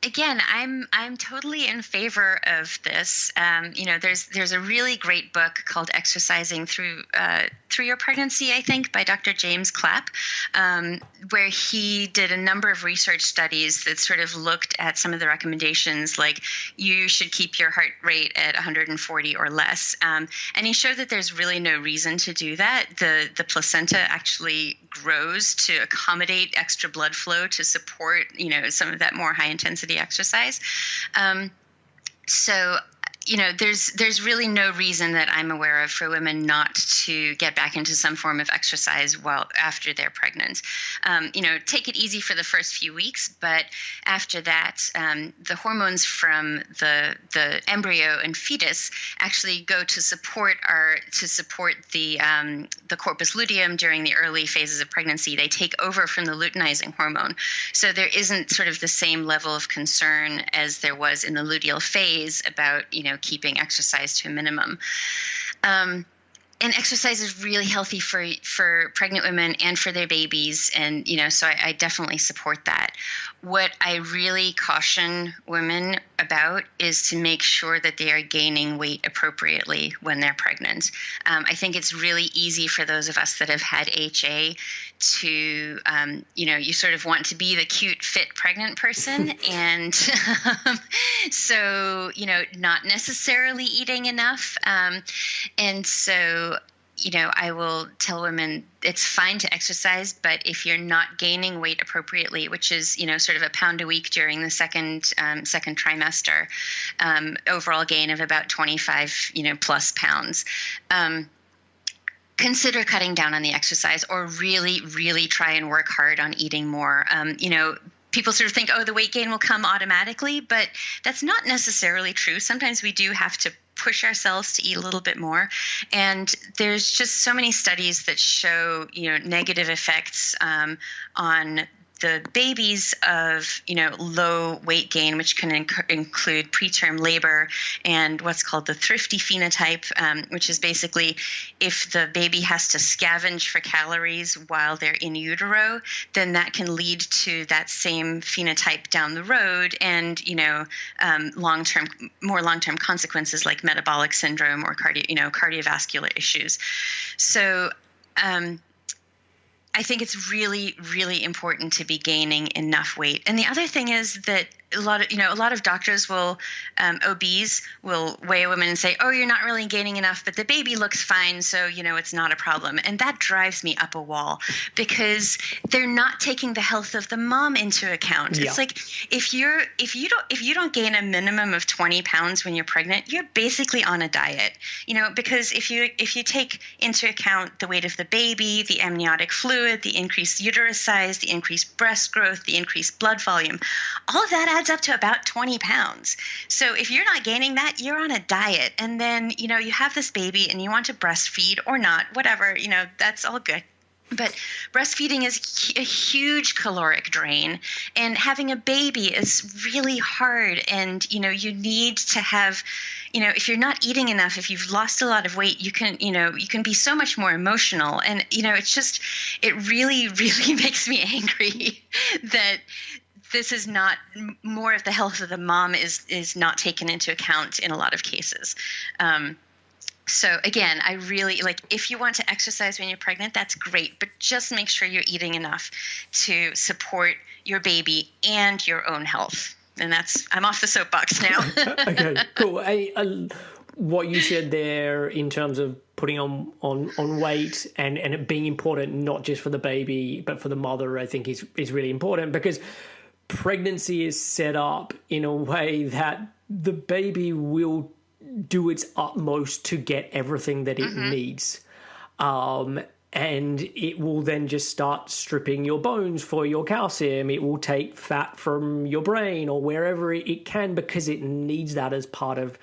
again, I'm totally in favor of this. There's a really great book called Exercising Through Your Pregnancy, I think, by Dr. James Clapp, where he did a number of research studies that sort of looked at some of the recommendations, like you should keep your heart rate at 140 or less. And he showed that there's really no reason to do that. The placenta actually grows to accommodate extra blood flow to support, some of that more high intensity exercise. So there's really no reason that I'm aware of for women not to get back into some form of exercise after they're pregnant. Take it easy for the first few weeks, but after that, the hormones from the embryo and fetus actually go to support the corpus luteum during the early phases of pregnancy. They take over from the luteinizing hormone, so there isn't sort of the same level of concern as there was in the luteal phase about keeping exercise to a minimum. And exercise is really healthy for pregnant women and for their babies. And, so I definitely support that. What I really caution women about is to make sure that they are gaining weight appropriately when they're pregnant. I think it's really easy for those of us that have had HA to, you sort of want to be the cute, fit, pregnant person. And so, not necessarily eating enough. And so, I will tell women it's fine to exercise, but if you're not gaining weight appropriately, which is, sort of a pound a week during the second trimester, overall gain of about 25, plus pounds, consider cutting down on the exercise, or really, really try and work hard on eating more. People sort of think, the weight gain will come automatically, but that's not necessarily true. Sometimes we do have to push ourselves to eat a little bit more. And there's just so many studies that show, negative effects on the babies of, low weight gain, which can include preterm labor and what's called the thrifty phenotype, which is basically if the baby has to scavenge for calories while they're in utero, then that can lead to that same phenotype down the road and, more long-term consequences like metabolic syndrome or cardiovascular issues. So, I think it's really, really important to be gaining enough weight. And the other thing is that a lot of doctors OBs will weigh a woman and say, you're not really gaining enough, but the baby looks fine, so, it's not a problem. And that drives me up a wall because they're not taking the health of the mom into account. Yeah. It's like, if you don't gain a minimum of 20 pounds when you're pregnant, you're basically on a diet, because if you take into account the weight of the baby, the amniotic fluid, the increased uterus size, the increased breast growth, the increased blood volume, all of that adds up to about 20 pounds. So if you're not gaining that, you're on a diet. And then, you have this baby and you want to breastfeed or not, whatever, that's all good. But breastfeeding is a huge caloric drain, and having a baby is really hard. And, you need to have, if you're not eating enough, if you've lost a lot of weight, you can be so much more emotional. And, it really, really makes me angry that this is not more of the health of the mom is not taken into account in a lot of cases. So again, I really if you want to exercise when you're pregnant, that's great, but just make sure you're eating enough to support your baby and your own health. And I'm off the soapbox now. Okay, cool. What you said there in terms of putting on weight and it being important, not just for the baby, but for the mother, I think is really important, because pregnancy is set up in a way that the baby will do its utmost to get everything that it needs. And it will then just start stripping your bones for your calcium. It will take fat from your brain or wherever it can, because it needs that as part of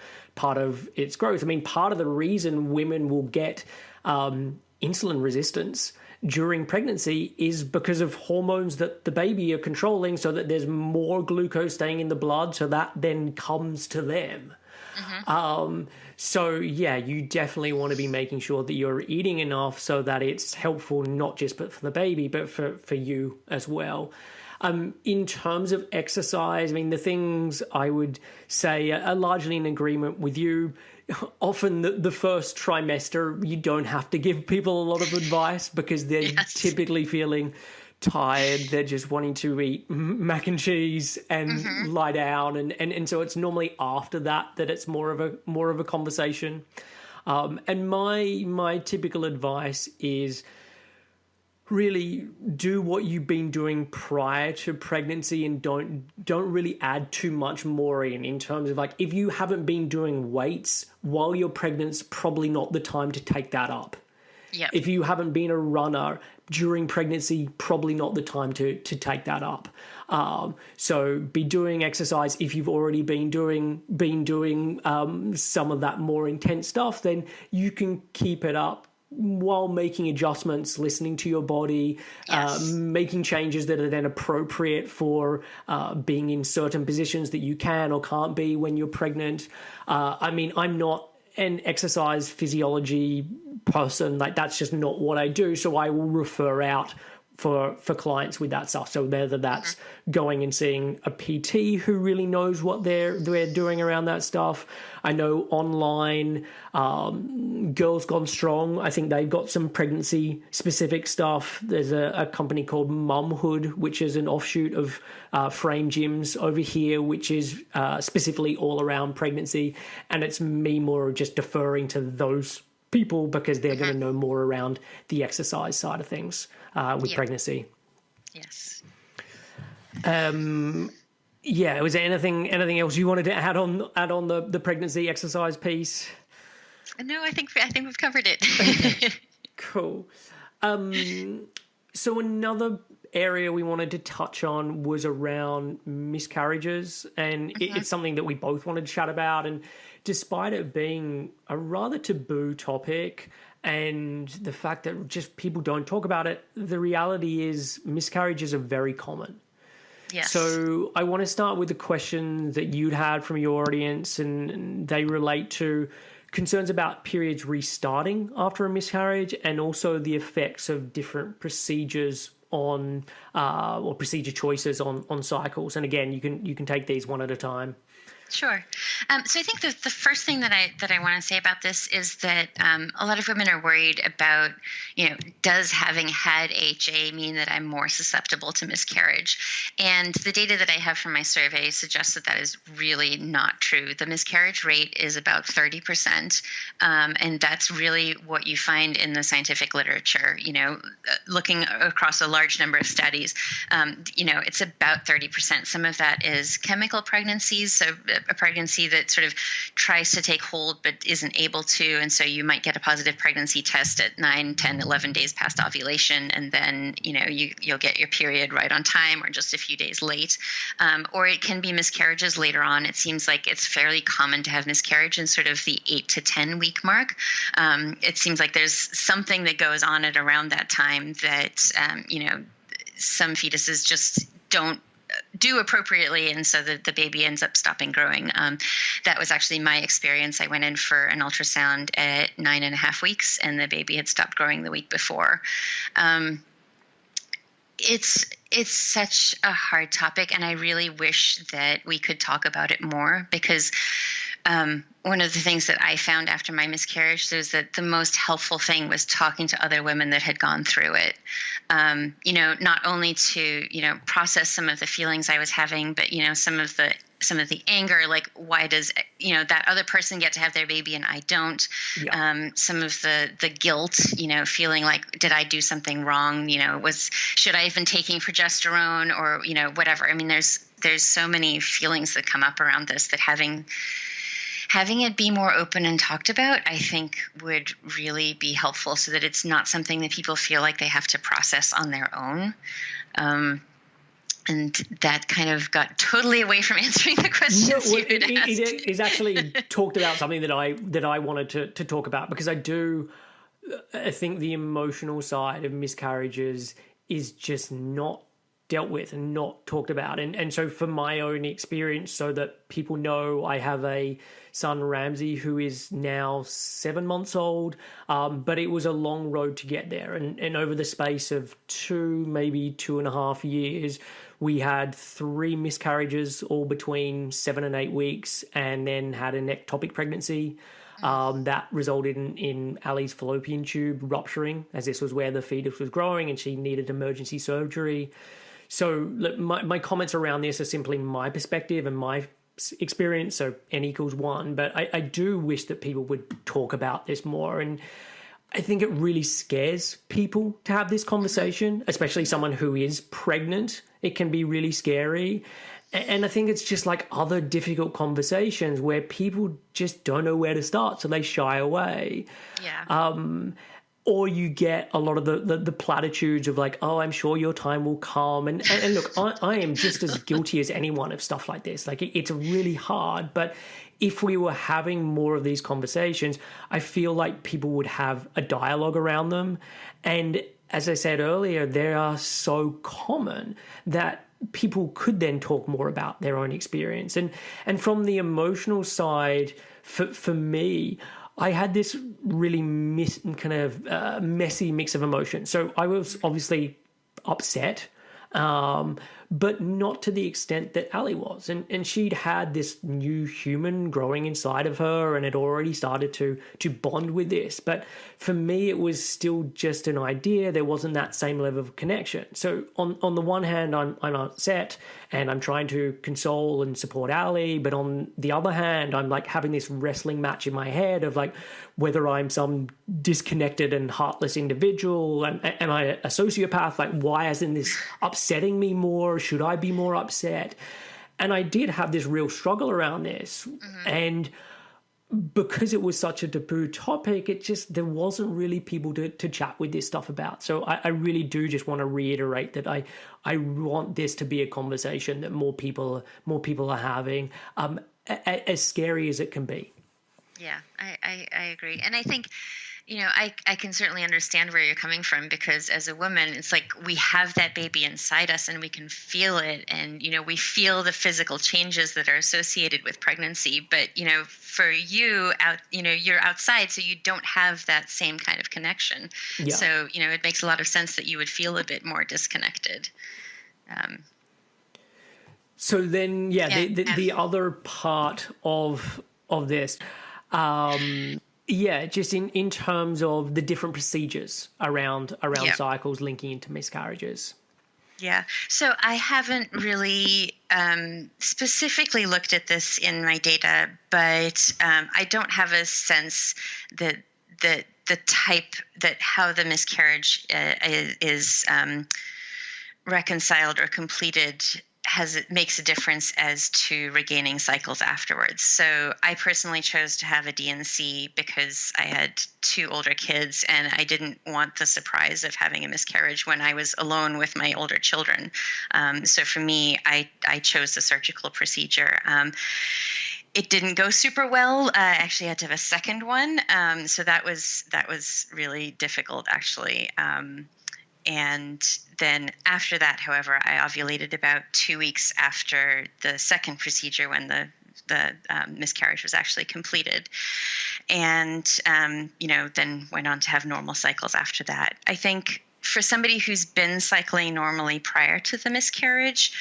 its growth. I mean, part of the reason women will get insulin resistance during pregnancy is because of hormones that the baby are controlling, so that there's more glucose staying in the blood, so that then comes to them. So yeah, you definitely want to be making sure that you're eating enough so that it's helpful, not just but for the baby, but for you as well. In terms of exercise, I mean, the things I would say are largely in agreement with you. Often the first trimester, you don't have to give people a lot of advice, because they're typically feeling tired. They're just wanting to eat mac and cheese and lie down, and so it's normally after that it's more of a conversation. And my typical advice is really do what you've been doing prior to pregnancy, and don't really add too much more in terms of, like, if you haven't been doing weights while you're pregnant, it's probably not the time to take that up. Yep. If you haven't been a runner during pregnancy, probably not the time to take that up. So be doing exercise. If you've already been doing some of that more intense stuff, then you can keep it up while making adjustments, listening to your body, making changes that are then appropriate for being in certain positions that you can or can't be when you're pregnant. I mean, I'm not an exercise physiology person. Like, that's just not what I do. So I will refer out for clients with that stuff. So whether that's going and seeing a PT who really knows what they're doing around that stuff. I know online, Girls Gone Strong, I think they've got some pregnancy specific stuff. There's a company called Mumhood, which is an offshoot of Frame Gyms over here, which is specifically all around pregnancy. And it's me more just deferring to those people, because they're going to know more around the exercise side of things with pregnancy. Yes. Yeah. Was there anything else you wanted to add on the pregnancy exercise piece? No, I think we've covered it. Cool. So another area we wanted to touch on was around miscarriages, and it's something that we both wanted to chat about. And despite it being a rather taboo topic, and the fact that just people don't talk about it, the reality is miscarriages are very common. Yes. So I want to start with the question that you'd had from your audience, and they relate to concerns about periods restarting after a miscarriage, and also the effects of different procedures on or procedure choices on cycles. And again, you can take these one at a time. Sure. So I think the first thing that I want to say about this is that a lot of women are worried about, does having had HA mean that I'm more susceptible to miscarriage? And the data that I have from my survey suggests that is really not true. The miscarriage rate is about 30%, and that's really what you find in the scientific literature. Looking across a large number of studies, it's about 30%. Some of that is chemical pregnancies, so a pregnancy that sort of tries to take hold but isn't able to, and so you might get a positive pregnancy test at 9, 10, 11 days past ovulation, and then you'll get your period right on time or just a few days late. Or it can be miscarriages later on. It seems like it's fairly common to have miscarriage in sort of the 8 to 10 week mark. It seems like there's something that goes on at around that time that some fetuses just don't do appropriately, and so the baby ends up stopping growing. That was actually my experience. I went in for an ultrasound at 9.5 weeks, and the baby had stopped growing the week before. It's such a hard topic, and I really wish that we could talk about it more, because one of the things that I found after my miscarriage is that the most helpful thing was talking to other women that had gone through it. Not only to, process some of the feelings I was having, but, some of the anger, like, why does, that other person get to have their baby and I don't? Yeah. Some of the guilt, feeling like, did I do something wrong? Should I have been taking progesterone or, whatever? I mean, there's so many feelings that come up around this that having it be more open and talked about, I think would really be helpful so that it's not something that people feel like they have to process on their own. And that kind of got totally away from answering the questions you had asked. It is actually talked about something that I wanted to talk about, because I think the emotional side of miscarriages is just not dealt with and not talked about. And so from my own experience, so that people know, I have a son, Ramsey, who is now 7 months old, but it was a long road to get there. And over the space of maybe 2.5 years, we had 3 miscarriages, all between 7 and 8 weeks, and then had an ectopic pregnancy. That resulted in Ali's fallopian tube rupturing, as this was where the fetus was growing and she needed emergency surgery. So look, my comments around this are simply my perspective and my experience, so N equals 1. But I do wish that people would talk about this more. And I think it really scares people to have this conversation, especially someone who is pregnant. It can be really scary. And I think it's just like other difficult conversations where people just don't know where to start, so they shy away. Yeah. Or you get a lot of the platitudes of like, oh, I'm sure your time will come. And look, I am just as guilty as anyone of stuff like this. Like, it's really hard. But if we were having more of these conversations, I feel like people would have a dialogue around them. And as I said earlier, they are so common that people could then talk more about their own experience. And from the emotional side, for me, I had this really messy mix of emotions. So I was obviously upset, but not to the extent that Ali was. And she'd had this new human growing inside of her and had already started to bond with this. But for me, it was still just an idea. There wasn't that same level of connection. So on the one hand, I'm upset and I'm trying to console and support Ali. But on the other hand, I'm like having this wrestling match in my head of like whether I'm some disconnected and heartless individual. Am I a sociopath? Like, why isn't this upsetting me more? Should I be more upset? And I did have this real struggle around this. Mm-hmm. And because it was such a taboo topic, there wasn't really people to chat with this stuff about. So I really do just want to reiterate that I want this to be a conversation that more people are having, as scary as it can be. Yeah, I agree. And I think, I can certainly understand where you're coming from, because as a woman, it's like we have that baby inside us and we can feel it. And, we feel the physical changes that are associated with pregnancy. But, for you, you're outside, so you don't have that same kind of connection. Yeah. So, it makes a lot of sense that you would feel a bit more disconnected. So then, the other part of this, just in terms of the different procedures around cycles linking into miscarriages. Yeah. So I haven't really specifically looked at this in my data, but I don't have a sense that the type that how the miscarriage is reconciled or completed makes a difference as to regaining cycles afterwards. So I personally chose to have a D&C because I had 2 older kids and I didn't want the surprise of having a miscarriage when I was alone with my older children. So for me, I chose the surgical procedure. It didn't go super well. I actually had to have a second one. So that was really difficult, actually. And then after that, however, I ovulated about 2 weeks after the second procedure when the miscarriage was actually completed. And, then went on to have normal cycles after that. I think for somebody who's been cycling normally prior to the miscarriage,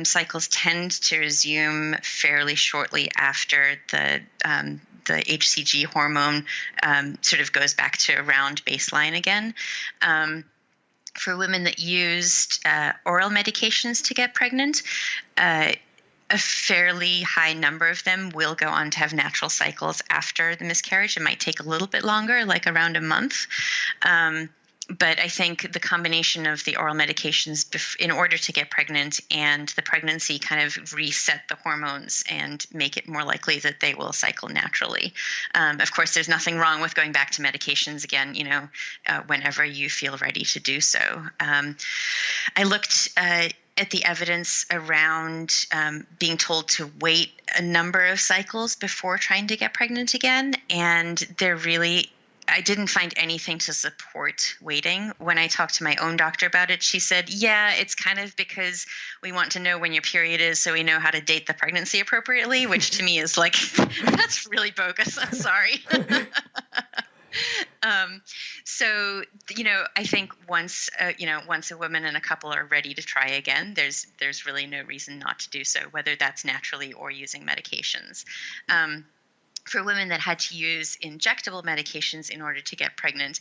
cycles tend to resume fairly shortly after the HCG hormone sort of goes back to around baseline again. For women that used oral medications to get pregnant, a fairly high number of them will go on to have natural cycles after the miscarriage. It might take a little bit longer, like around a month. But I think the combination of the oral medications in order to get pregnant and the pregnancy kind of reset the hormones and make it more likely that they will cycle naturally. Of course, there's nothing wrong with going back to medications again, whenever you feel ready to do so. I looked at the evidence around being told to wait a number of cycles before trying to get pregnant again, and I didn't find anything to support waiting. When I talked to my own doctor about it, she said, yeah, it's kind of because we want to know when your period is so we know how to date the pregnancy appropriately, which to me is like, that's really bogus. I'm sorry. So, I think once a woman and a couple are ready to try again, there's really no reason not to do so, whether that's naturally or using medications. For women that had to use injectable medications in order to get pregnant,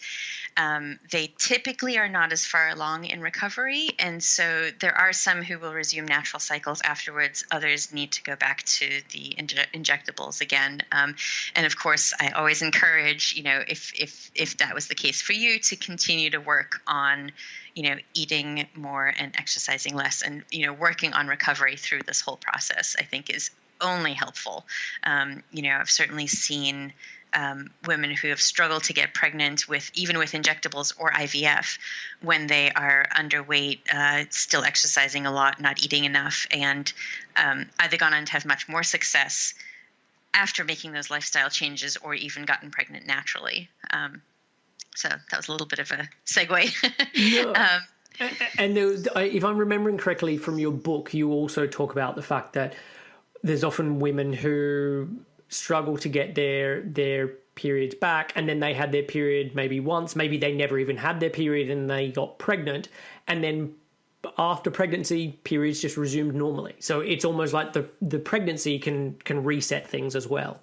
they typically are not as far along in recovery. And so there are some who will resume natural cycles afterwards. Others need to go back to the injectables again. And of course, I always encourage, if that was the case for you, to continue to work on, eating more and exercising less and, working on recovery through this whole process, I think is only helpful. I've certainly seen women who have struggled to get pregnant even with injectables or IVF when they are underweight, still exercising a lot, not eating enough, and either gone on to have much more success after making those lifestyle changes or even gotten pregnant naturally. So that was a little bit of a segue. Yeah. And if I'm remembering correctly from your book, you also talk about the fact that there's often women who struggle to get their periods back, and then they had their period maybe once, maybe they never even had their period and they got pregnant, and then after pregnancy, periods just resumed normally. So it's almost like the pregnancy can reset things as well.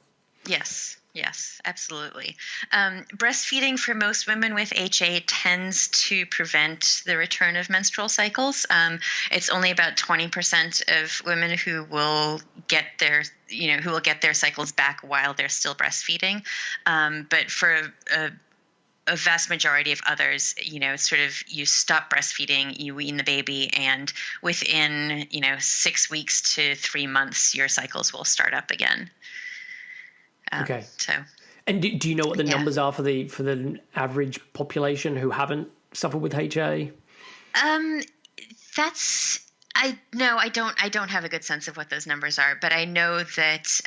Yes, absolutely. Breastfeeding for most women with HA tends to prevent the return of menstrual cycles. It's only about 20% of women who will get their cycles back while they're still breastfeeding. But for a vast majority of others, sort of you stop breastfeeding, you wean the baby, and within 6 weeks to 3 months, your cycles will start up again. Okay. So, and do you know what the numbers are for the average population who haven't suffered with HA? I don't have a good sense of what those numbers are, but I know that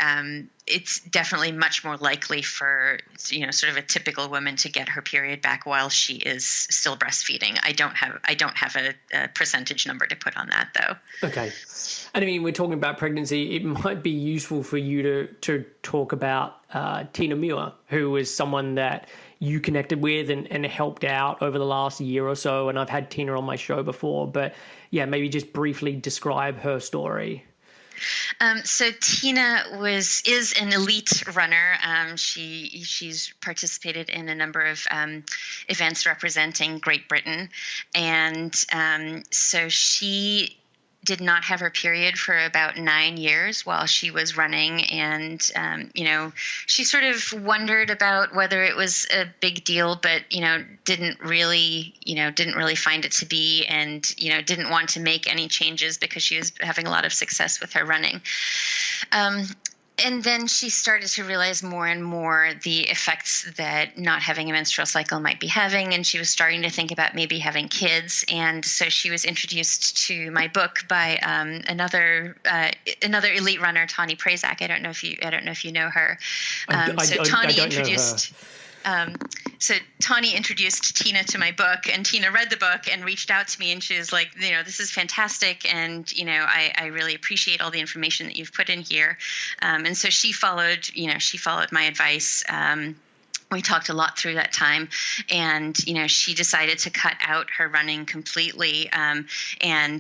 it's definitely much more likely for sort of a typical woman to get her period back while she is still breastfeeding. I don't have a percentage number to put on that though. Okay. And I mean, we're talking about pregnancy. It might be useful for you to talk about Tina Muir, who was someone that you connected with and helped out over the last year or so. And I've had Tina on my show before, but yeah, maybe just briefly describe her story. So Tina is an elite runner. She's participated in a number of events representing Great Britain, and so she did not have her period for about 9 years while she was running. And, she sort of wondered about whether it was a big deal, but, didn't really find it to be, and, didn't want to make any changes because she was having a lot of success with her running. And then she started to realize more and more the effects that not having a menstrual cycle might be having, and she was starting to think about maybe having kids. And so she was introduced to my book by another elite runner, Tani Prazak. I don't know if you know her. So Tani introduced Tina to my book, and Tina read the book and reached out to me, and she was like, this is fantastic, and I really appreciate all the information that you've put in here. And so she followed my advice. We talked a lot through that time, and she decided to cut out her running completely, and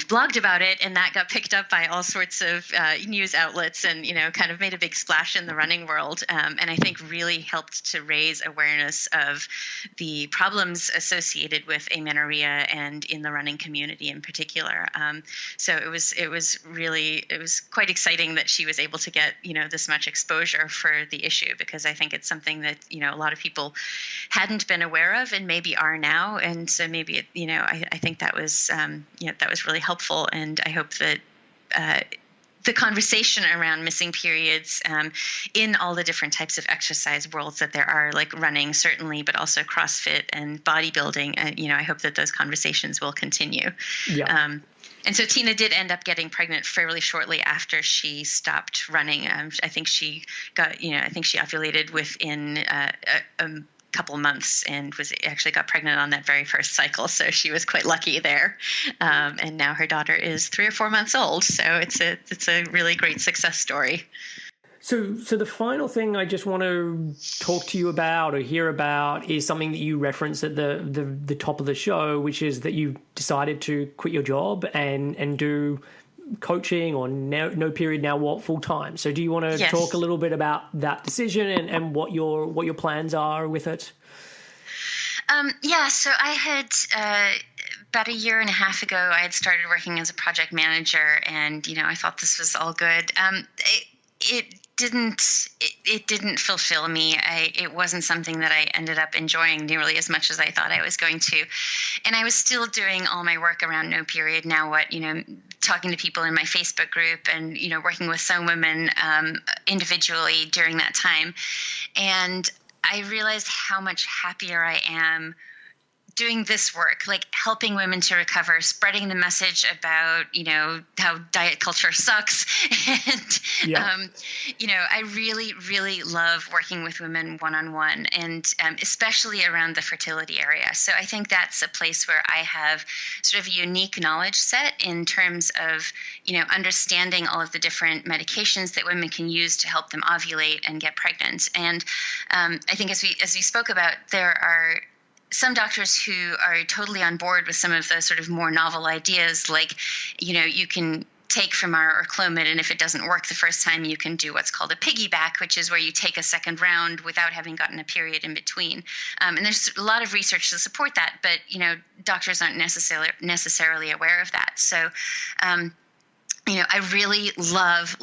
blogged about it, and that got picked up by all sorts of news outlets, and kind of made a big splash in the running world, and I think really helped to raise awareness of the problems associated with amenorrhea and in the running community in particular. So it was quite exciting that she was able to get this much exposure for the issue, because I think it's something that a lot of people hadn't been aware of and maybe are now, and so maybe I think that was that was really helpful, and I hope that the conversation around missing periods in all the different types of exercise worlds that there are, like running certainly, but also CrossFit and bodybuilding, I hope that those conversations will continue. Yeah. And so Tina did end up getting pregnant fairly shortly after she stopped running. I think she ovulated within a couple months, and actually got pregnant on that very first cycle. So she was quite lucky there. And now her daughter is 3 or 4 months old. So it's a really great success story. So the final thing I just want to talk to you about or hear about is something that you referenced at the top of the show, which is that you decided to quit your job and do coaching or no period now what full time. So do you want to Yes. talk a little bit about that decision and what your plans are with it? So I had about a year and a half ago, I had started working as a project manager, and I thought this was all good. It didn't fulfill me. It wasn't something that I ended up enjoying nearly as much as I thought I was going to. And I was still doing all my work around no period now what, talking to people in my Facebook group and, working with some women individually during that time. And I realized how much happier I am doing this work, like helping women to recover, spreading the message about, how diet culture sucks. And, I really, really love working with women one-on-one, and especially around the fertility area. So I think that's a place where I have sort of a unique knowledge set in terms of, understanding all of the different medications that women can use to help them ovulate and get pregnant. And I think as we spoke about, there are some doctors who are totally on board with some of the sort of more novel ideas, like, you can take Femara or Clomid, and if it doesn't work the first time, you can do what's called a piggyback, which is where you take a second round without having gotten a period in between. And there's a lot of research to support that, but, doctors aren't necessarily aware of that. So, I really love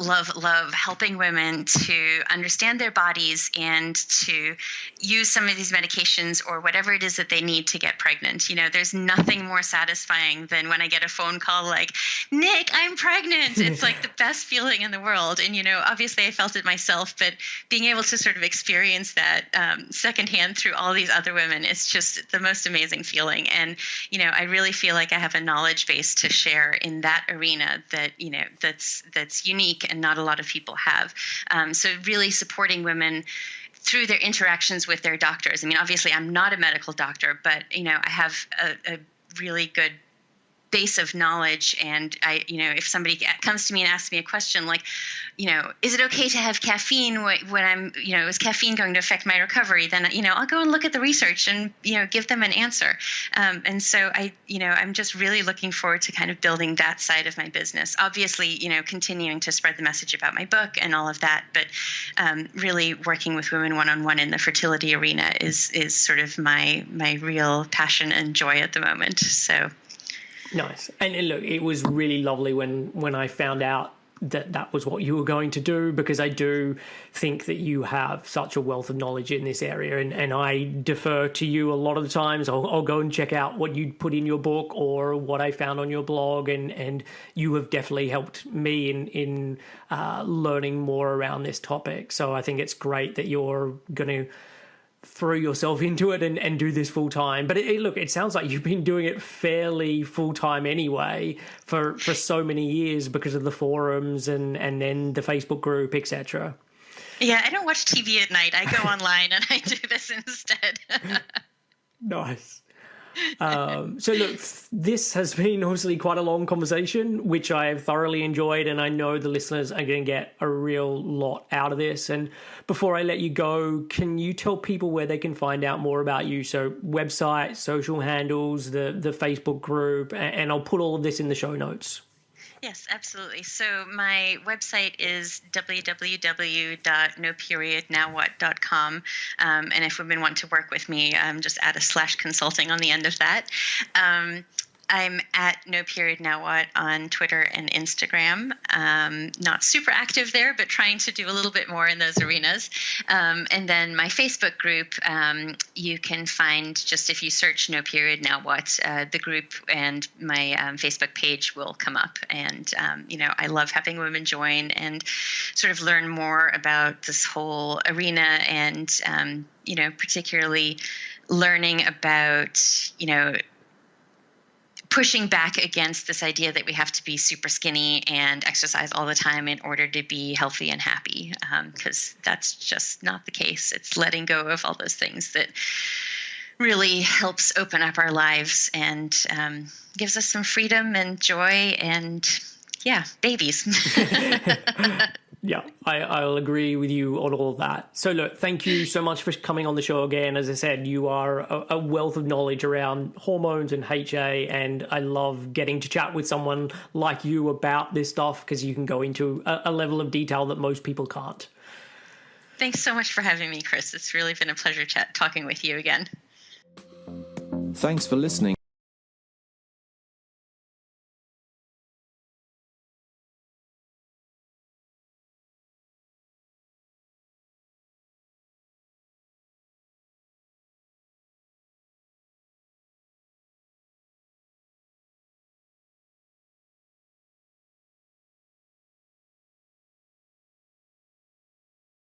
helping women to understand their bodies and to use some of these medications or whatever it is that they need to get pregnant. There's nothing more satisfying than when I get a phone call like, Nick, I'm pregnant. It's like the best feeling in the world. And, obviously I felt it myself, but being able to sort of experience that secondhand through all these other women is just the most amazing feeling. And, I really feel like I have a knowledge base to share in that arena that, that's unique and not a lot of people have. So really supporting women through their interactions with their doctors. I mean, obviously I'm not a medical doctor, but, I have a really good base of knowledge. And I, if somebody comes to me and asks me a question like, is it okay to have caffeine when I'm, is caffeine going to affect my recovery? Then, I'll go and look at the research and, give them an answer. And so I'm just really looking forward to kind of building that side of my business. Obviously, continuing to spread the message about my book and all of that, but really working with women one-on-one in the fertility arena is sort of my real passion and joy at the moment. So. Nice. And look, it was really lovely when I found out that was what you were going to do, because I do think that you have such a wealth of knowledge in this area, and I defer to you a lot of the times. I'll go and check out what you put in your book or what I found on your blog, and you have definitely helped me in learning more around this topic. So I think it's great that you're going to throw yourself into it and do this full time. But it sounds like you've been doing it fairly full time anyway for so many years because of the forums and then the Facebook group, etc. Yeah, I don't watch TV at night. I go online and I do this instead. Nice. So look, this has been obviously quite a long conversation, which I have thoroughly enjoyed, and I know the listeners are going to get a real lot out of this. And before I let you go, can you tell people where they can find out more about you? So website, social handles, the Facebook group, and I'll put all of this in the show notes. Yes, absolutely. So my website is www.noperiodnowwhat.com. And if women want to work with me, just add a /consulting on the end of that. I'm at No Period Now What on Twitter and Instagram. Not super active there, but trying to do a little bit more in those arenas. And then my Facebook group, you can find, just if you search No Period Now What, the group and my Facebook page will come up. And, I love having women join and sort of learn more about this whole arena and, particularly learning about, pushing back against this idea that we have to be super skinny and exercise all the time in order to be healthy and happy, because that's just not the case. It's letting go of all those things that really helps open up our lives and gives us some freedom and joy and, babies. Yeah, I'll agree with you on all that. So look, thank you so much for coming on the show again. As I said, you are a wealth of knowledge around hormones and HA, and I love getting to chat with someone like you about this stuff because you can go into a level of detail that most people can't. Thanks so much for having me, Chris. It's really been a pleasure talking with you again. Thanks for listening.